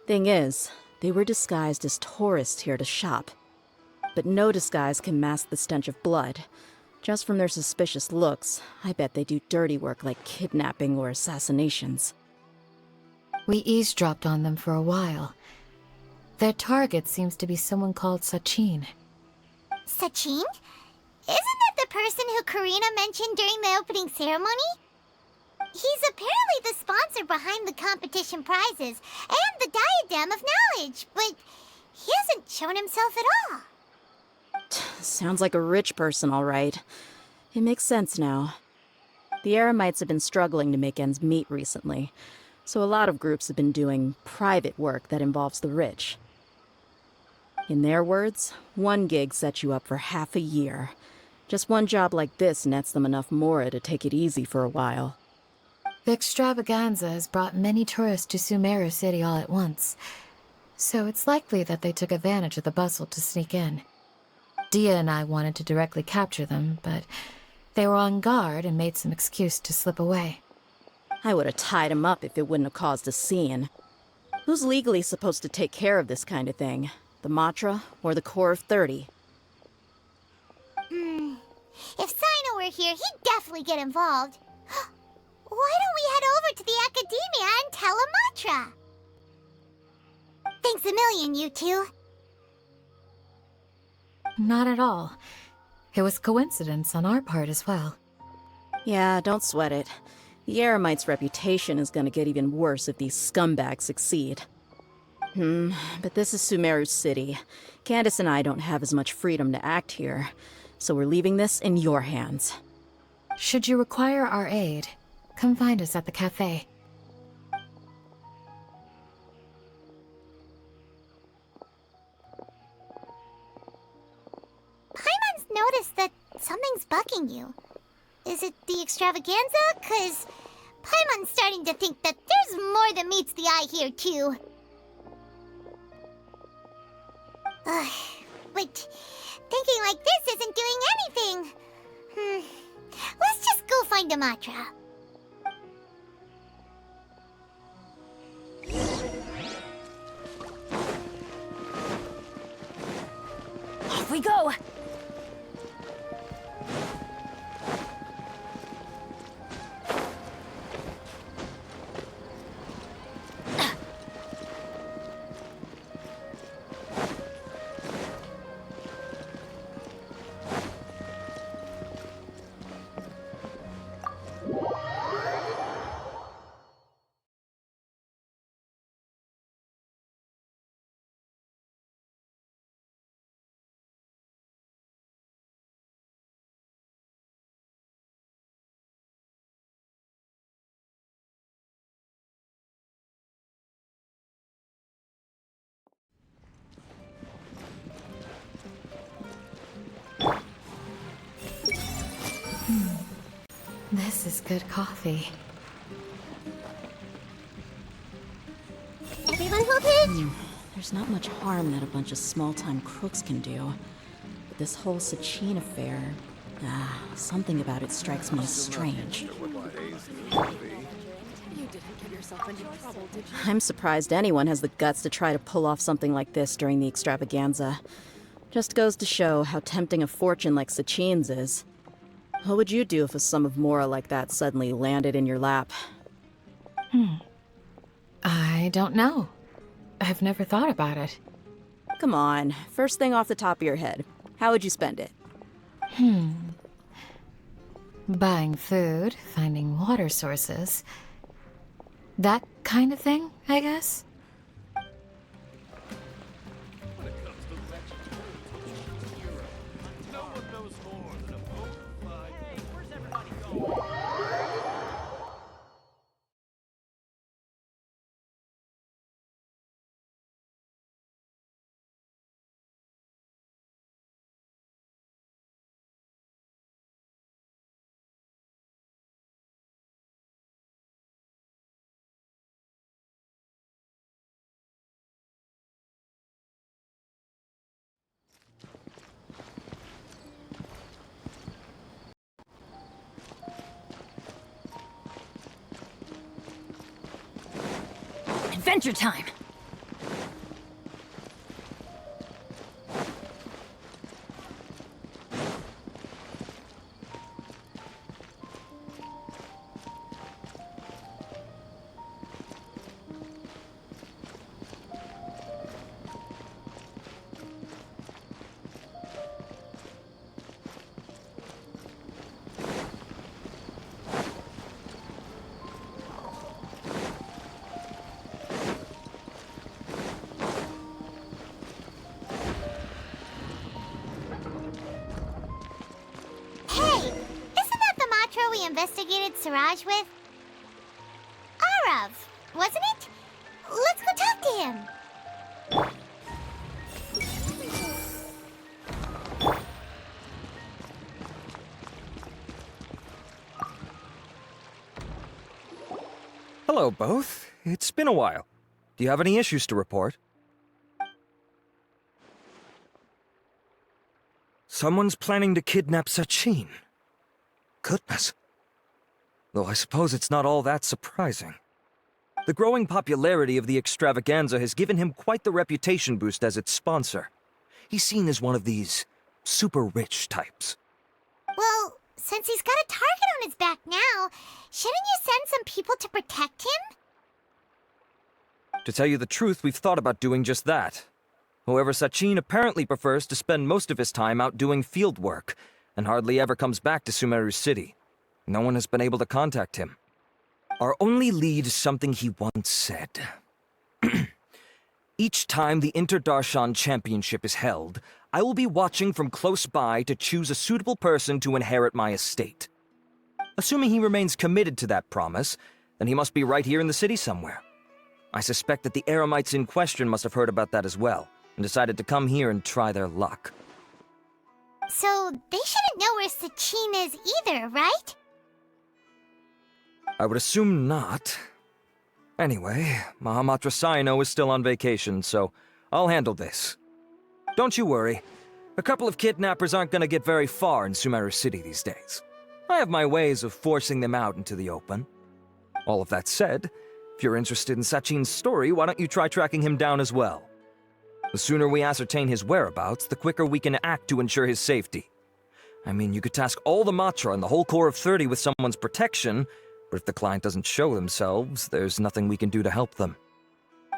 Thing is, they were disguised as tourists here to shop. But no disguise can mask the stench of blood. Just from their suspicious looks, I bet they do dirty work like kidnapping or assassinations.
We eavesdropped on them for a while. Their target seems to be someone called Sachin.
Sachin? Isn't that the person who Karina mentioned during the opening ceremony? He's apparently the sponsor behind the competition prizes and the Diadem of Knowledge, but he hasn't shown himself at all.
Sounds like a rich person, all right. It makes sense now. The Eremites have been struggling to make ends meet recently, so a lot of groups have been doing private work that involves the rich. In their words, one gig sets you up for half a year. Just one job like this nets them enough mora to take it easy for a while.
The extravaganza has brought many tourists to Sumeru City all at once, so it's likely that they took advantage of the bustle to sneak in. Dia and I wanted to directly capture them, but they were on guard and made some excuse to slip away.
I would have tied him up if it wouldn't have caused a scene. Who's legally supposed to take care of this kind of thing? The Matra or the Core of 30?
If Sino were here, he'd definitely get involved. Why don't we head over to the Academia and tell Amatra? Thanks a million, you two.
Not at all. It was coincidence on our part as well.
Yeah, don't sweat it. The Eremites' reputation is gonna get even worse if these scumbags succeed. But this is Sumeru City. Candace and I don't have as much freedom to act here, so we're leaving this in your hands.
Should you require our aid, come find us at the cafe.
Paimon's noticed that something's bugging you. Is it the extravaganza? 'Cause Paimon's starting to think that there's more than meets the eye here, too. But thinking like this isn't doing anything. Let's just go find Amatra.
Off we go!
This is good coffee.
Everyone hold it!
There's not much harm that a bunch of small-time crooks can do. But this whole Sachin affair... something about it strikes me as strange. I'm surprised anyone has the guts to try to pull off something like this during the extravaganza. Just goes to show how tempting a fortune like Sachin's is. What would you do if a sum of mora like that suddenly landed in your lap?
I don't know. I've never thought about it.
Come on, first thing off the top of your head. How would you spend it?
Buying food, finding water sources. That kind of thing, I guess?
No one knows more than a bona fide... Hey, where's everybody going?
Adventure time!
We investigated Siraj with? Arav, wasn't it? Let's go talk to him.
Hello, both. It's been a while. Do you have any issues to report? Someone's planning to kidnap Sachin. Goodness. Though I suppose it's not all that surprising. The growing popularity of the extravaganza has given him quite the reputation boost as its sponsor. He's seen as one of these super rich types.
Well, since he's got a target on his back now, shouldn't you send some people to protect him?
To tell you the truth, we've thought about doing just that. However, Sachin apparently prefers to spend most of his time out doing field work, and hardly ever comes back to Sumeru City. No one has been able to contact him. Our only lead is something he once said. Each time the Inter-Darshan Championship is held, I will be watching from close by to choose a suitable person to inherit my estate. Assuming he remains committed to that promise, then he must be right here in the city somewhere. I suspect that the Eremites in question must have heard about that as well, and decided to come here and try their luck.
So, they shouldn't know where Sachin is either, right?
I would assume not. Anyway, Mahamatra Saino is still on vacation, so I'll handle this. Don't you worry. A couple of kidnappers aren't gonna get very far in Sumeru City these days. I have my ways of forcing them out into the open. All of that said, if you're interested in Sachin's story, why don't you try tracking him down as well? The sooner we ascertain his whereabouts, the quicker we can act to ensure his safety. I mean, you could task all the Matra and the whole Corps of 30 with someone's protection, but if the client doesn't show themselves, there's nothing we can do to help them.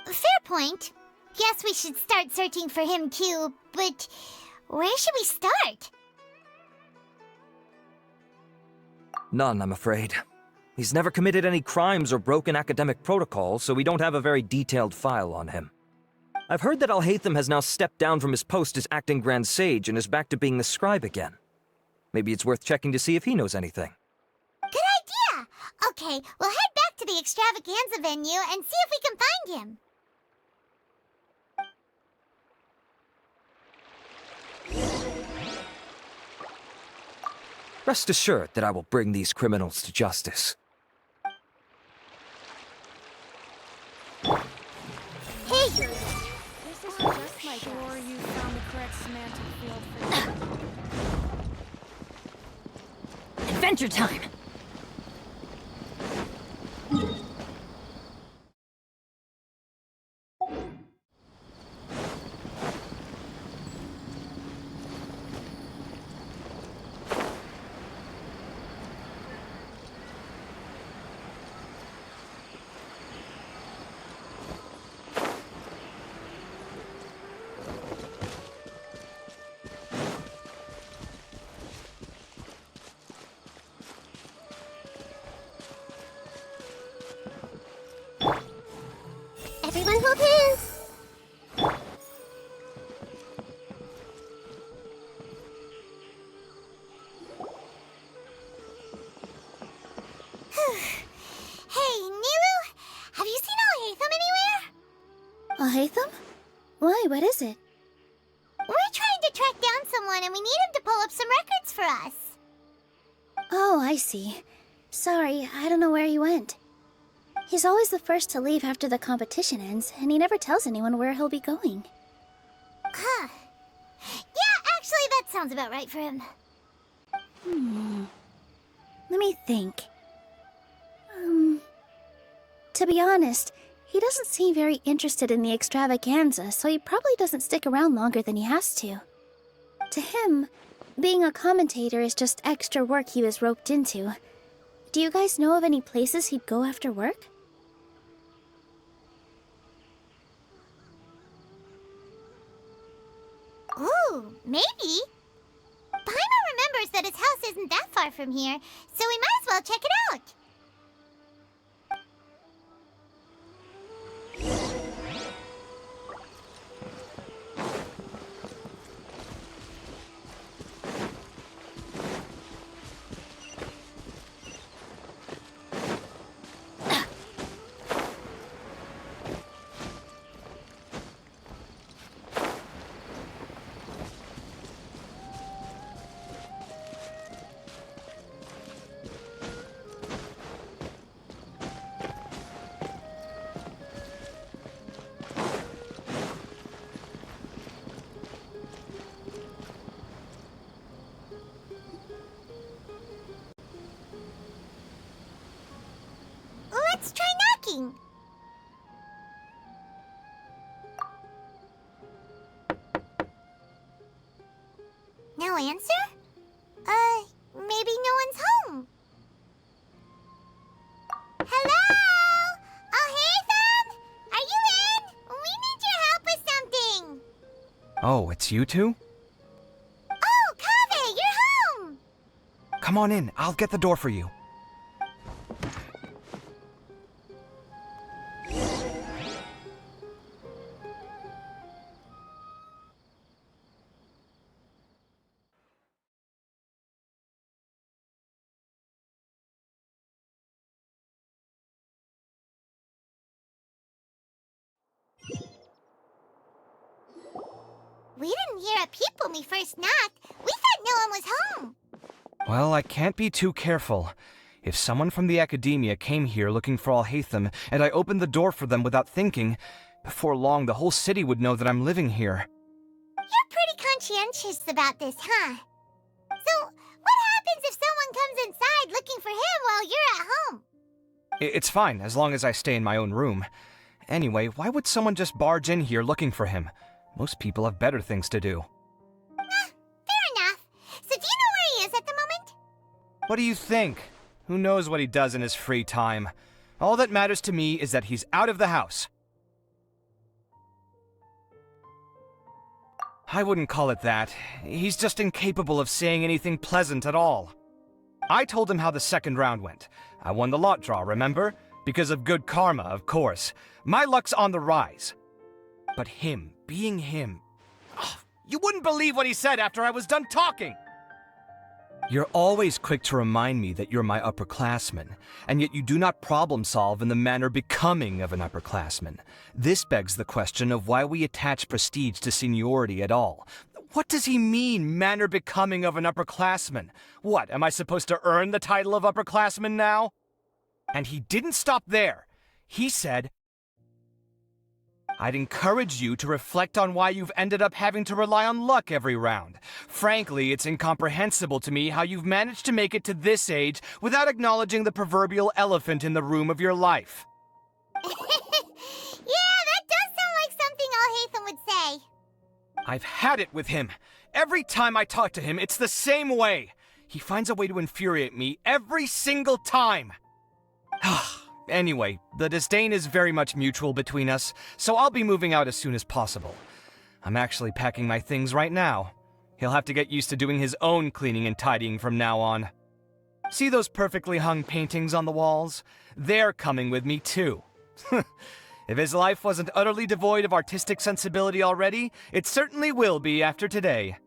Fair point. Guess we should start searching for him too, but where should we start?
None, I'm afraid. He's never committed any crimes or broken academic protocol, so we don't have a very detailed file on him. I've heard that Alhaitham has now stepped down from his post as acting Grand Sage and is back to being the scribe again. Maybe it's worth checking to see if he knows anything.
Good idea! Okay, we'll head back to the extravaganza venue and see if we can find him.
Rest assured that I will bring these criminals to justice.
Hey!
This is just my sure you found the correct semantic field for
Adventure time!
Everyone hold hands! Hey, Nilu! Have you seen Alhaitham anywhere?
Alhaitham? Why, what is it?
We're trying to track down someone and we need him to pull up some records for us.
Oh, I see. Sorry, I don't know where he went. He's always the first to leave after the competition ends, and he never tells anyone where he'll be going.
Huh. Yeah, actually, that sounds about right for him.
Let me think. To be honest, He doesn't seem very interested in the extravaganza, so he probably doesn't stick around longer than he has to. To him, being a commentator is just extra work he was roped into. Do you guys know of any places he'd go after work?
Ooh, maybe. Paimon remembers that his house isn't that far from here, so we might as well check it out. Let's try knocking. No answer? Maybe no one's home. Hello? Oh, Haytham? Are you in? We need your help with something.
Oh, it's you two?
Oh, Kaveh, you're home.
Come on in, I'll get the door for you.
We didn't hear a peep when we first knocked. We thought no one was home.
Well, I can't be too careful. If someone from the Academia came here looking for Alhaitham, and I opened the door for them without thinking, before long the whole city would know that I'm living here.
You're pretty conscientious about this, huh? So, what happens if someone comes inside looking for him while you're at home?
It's fine, as long as I stay in my own room. Anyway, why would someone just barge in here looking for him? Most people have better things to do.
Fair enough. So do you know where he is at the moment?
What do you think? Who knows what he does in his free time? All that matters to me is that he's out of the house. I wouldn't call it that. He's just incapable of saying anything pleasant at all. I told him how the second round went. I won the lot draw, remember? Because of good karma, of course. My luck's on the rise. But him, being him... Oh, you wouldn't believe what he said after I was done talking! You're always quick to remind me that you're my upperclassman, and yet you do not problem solve in the manner becoming of an upperclassman. This begs the question of why we attach prestige to seniority at all. What does he mean, manner becoming of an upperclassman? What, am I supposed to earn the title of upperclassman now? And he didn't stop there. He said, I'd encourage you to reflect on why you've ended up having to rely on luck every round. Frankly, it's incomprehensible to me how you've managed to make it to this age without acknowledging the proverbial elephant in the room of your life.
Yeah, that does sound like something Alhaitham would say.
I've had it with him. Every time I talk to him, it's the same way. He finds a way to infuriate me every single time. Anyway, the disdain is very much mutual between us, so I'll be moving out as soon as possible. I'm actually packing my things right now. He'll have to get used to doing his own cleaning and tidying from now on. See those perfectly hung paintings on the walls? They're coming with me too. If his life wasn't utterly devoid of artistic sensibility already, it certainly will be after today.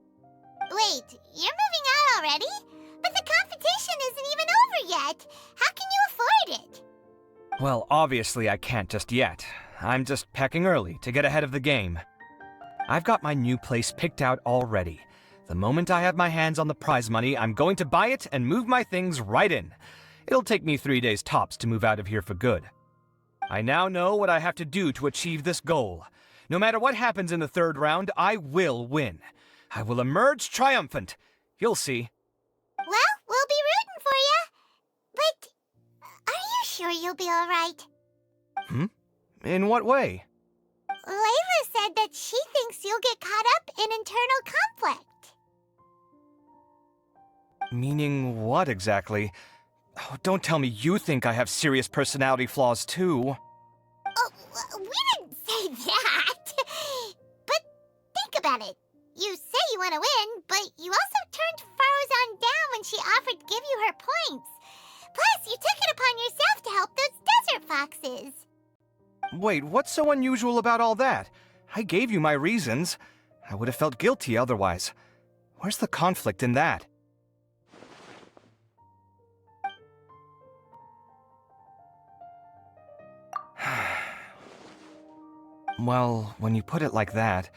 Wait, you're moving out already? But the competition isn't even over yet. How can you afford it?
Well, obviously I can't just yet. I'm just packing early to get ahead of the game. I've got my new place picked out already. The moment I have my hands on the prize money, I'm going to buy it and move my things right in. It'll take me 3 days tops to move out of here for good. I now know what I have to do to achieve this goal. No matter what happens in the third round, I will win. I will emerge triumphant. You'll see.
Well, we'll be rooting for you. But are you sure you'll be all right?
In what way?
Layla said that she thinks you'll get caught up in internal conflict.
Meaning what exactly? Oh, don't tell me you think I have serious personality flaws too.
Oh, we didn't say that. But think about it. You say you want to win, but you also turned Farozan down when she offered to give you her points. Plus, you took it upon yourself to help those desert foxes.
Wait, what's so unusual about all that? I gave you my reasons. I would have felt guilty otherwise. Where's the conflict in that? Well, when you put it like that,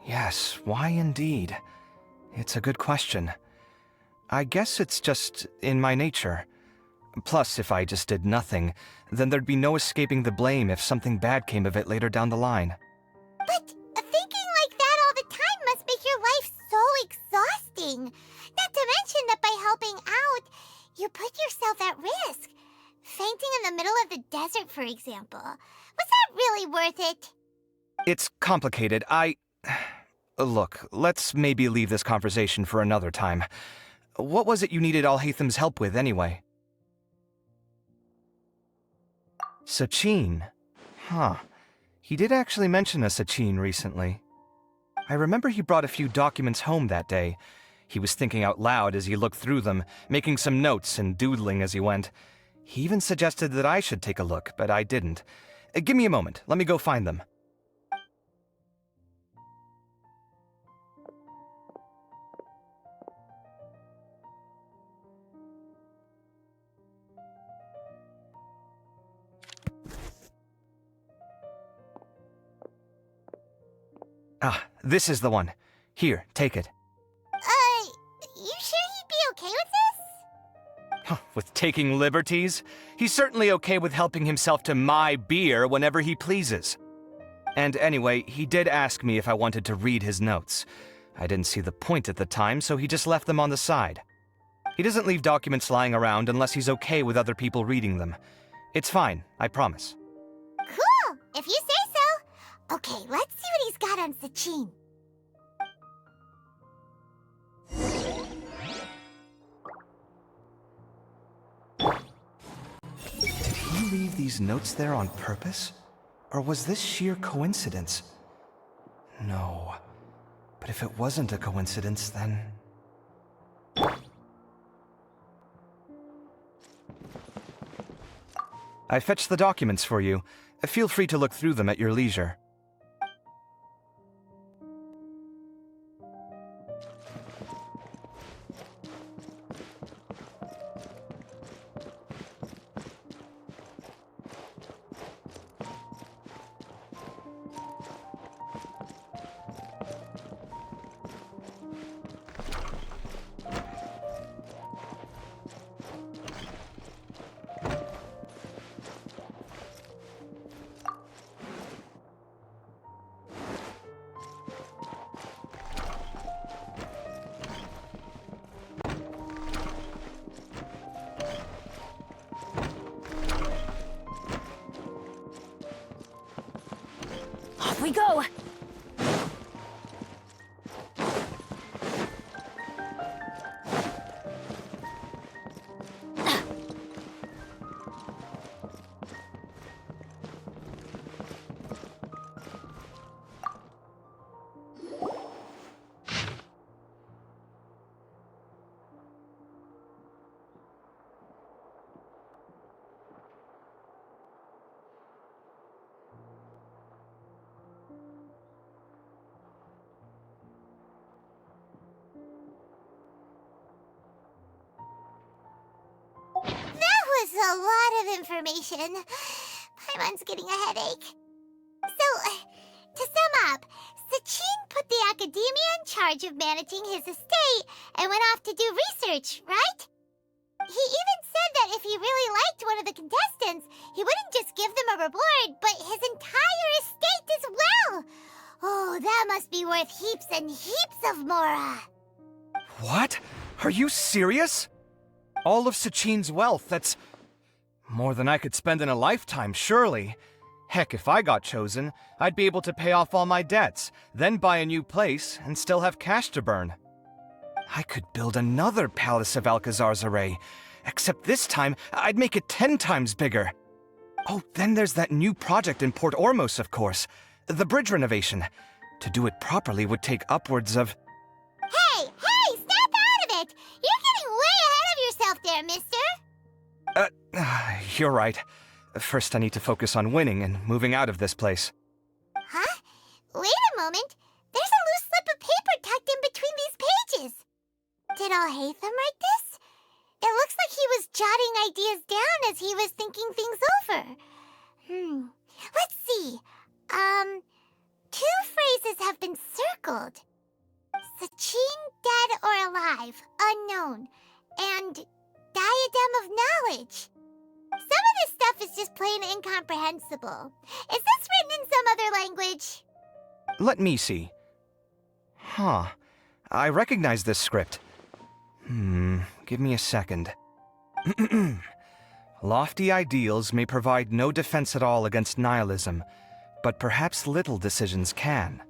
yes, why indeed? It's a good question. I guess it's just in my nature. Plus, if I just did nothing, then there'd be no escaping the blame if something bad came of it later down the line.
But thinking like that all the time must make your life so exhausting. Not to mention that by helping out, you put yourself at risk. Fainting in the middle of the desert, for example. Was that really worth it?
It's complicated. Look, let's maybe leave this conversation for another time. What was it you needed Alhatham's help with, anyway? Sachin. Huh. He did actually mention a Sachin recently. I remember he brought a few documents home that day. He was thinking out loud as he looked through them, making some notes and doodling as he went. He even suggested that I should take a look, but I didn't. Give me a moment. Let me go find them. Ah, this is the one. Here, take it.
You sure he'd be okay with this?
With taking liberties? He's certainly okay with helping himself to my beer whenever he pleases. And anyway, he did ask me if I wanted to read his notes. I didn't see the point at the time, so he just left them on the side. He doesn't leave documents lying around unless he's okay with other people reading them. It's fine, I promise.
Cool, if you say so. Okay, let's see what he's got on Sachin.
Did he leave these notes there on purpose? Or was this sheer coincidence? No. But if it wasn't a coincidence, then... I fetched the documents for you. Feel free to look through them at your leisure.
Off we go!
A lot of information. Paimon's getting a headache. So, to sum up, Sachin put the academia in charge of managing his estate and went off to do research, right? He even said that if he really liked one of the contestants, he wouldn't just give them a reward, but his entire estate as well. Oh, that must be worth heaps and heaps of mora.
What? Are you serious? All of Sachin's wealth, that's... more than I could spend in a lifetime, surely. Heck, if I got chosen, I'd be able to pay off all my debts, then buy a new place, and still have cash to burn. I could build another Palace of Alcazar's array, except this time I'd make it 10 times bigger. Oh, then there's that new project in Port Ormos, of course. The bridge renovation. To do it properly would take upwards of...
Hey, snap out of it! You're getting way ahead of yourself there, mister!
You're right. First I need to focus on winning and moving out of this place.
Huh? Wait a moment. There's a loose slip of paper tucked in between these pages. Did Alhaitham write this? It looks like he was jotting ideas down as he was thinking things over. Let's see. Two phrases have been circled. Sachin, dead or alive, unknown, and diadem of knowledge. Some of this stuff is just plain incomprehensible. Is this written in some other language?
Let me see. Huh. I recognize this script. Give me a second. Lofty ideals may provide no defense at all against nihilism, but perhaps little decisions can.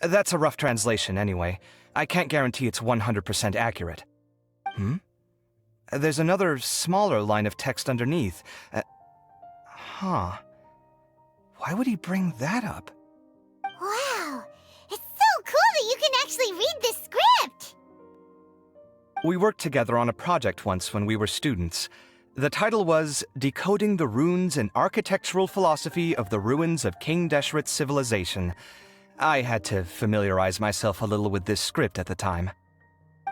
That's a rough translation anyway. I can't guarantee it's 100% accurate. There's another smaller line of text underneath. Why would he bring that up?
Wow! It's so cool that you can actually read this script!
We worked together on a project once when we were students. The title was Decoding the Runes and Architectural Philosophy of the Ruins of King Deshret's Civilization. I had to familiarize myself a little with this script at the time.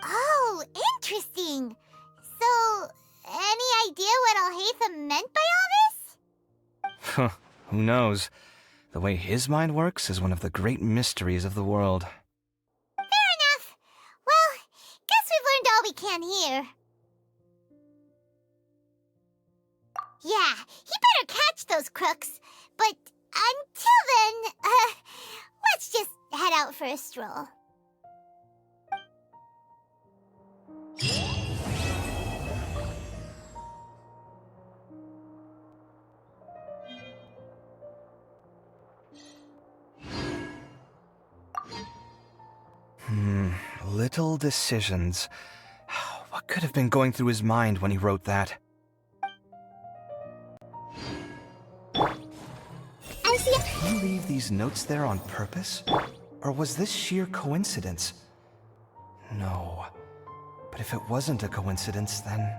Oh, interesting. So, any idea what Alhaitham meant by all this?
Who knows? The way his mind works is one of the great mysteries of the world.
Fair enough. Well, guess we've learned all we can here. Yeah, he better catch those crooks. But until then, let's just head out for a stroll.
Little decisions. What could have been going through his mind when he wrote that?
Did
he leave these notes there on purpose? Or was this sheer coincidence? No. But if it wasn't a coincidence, then...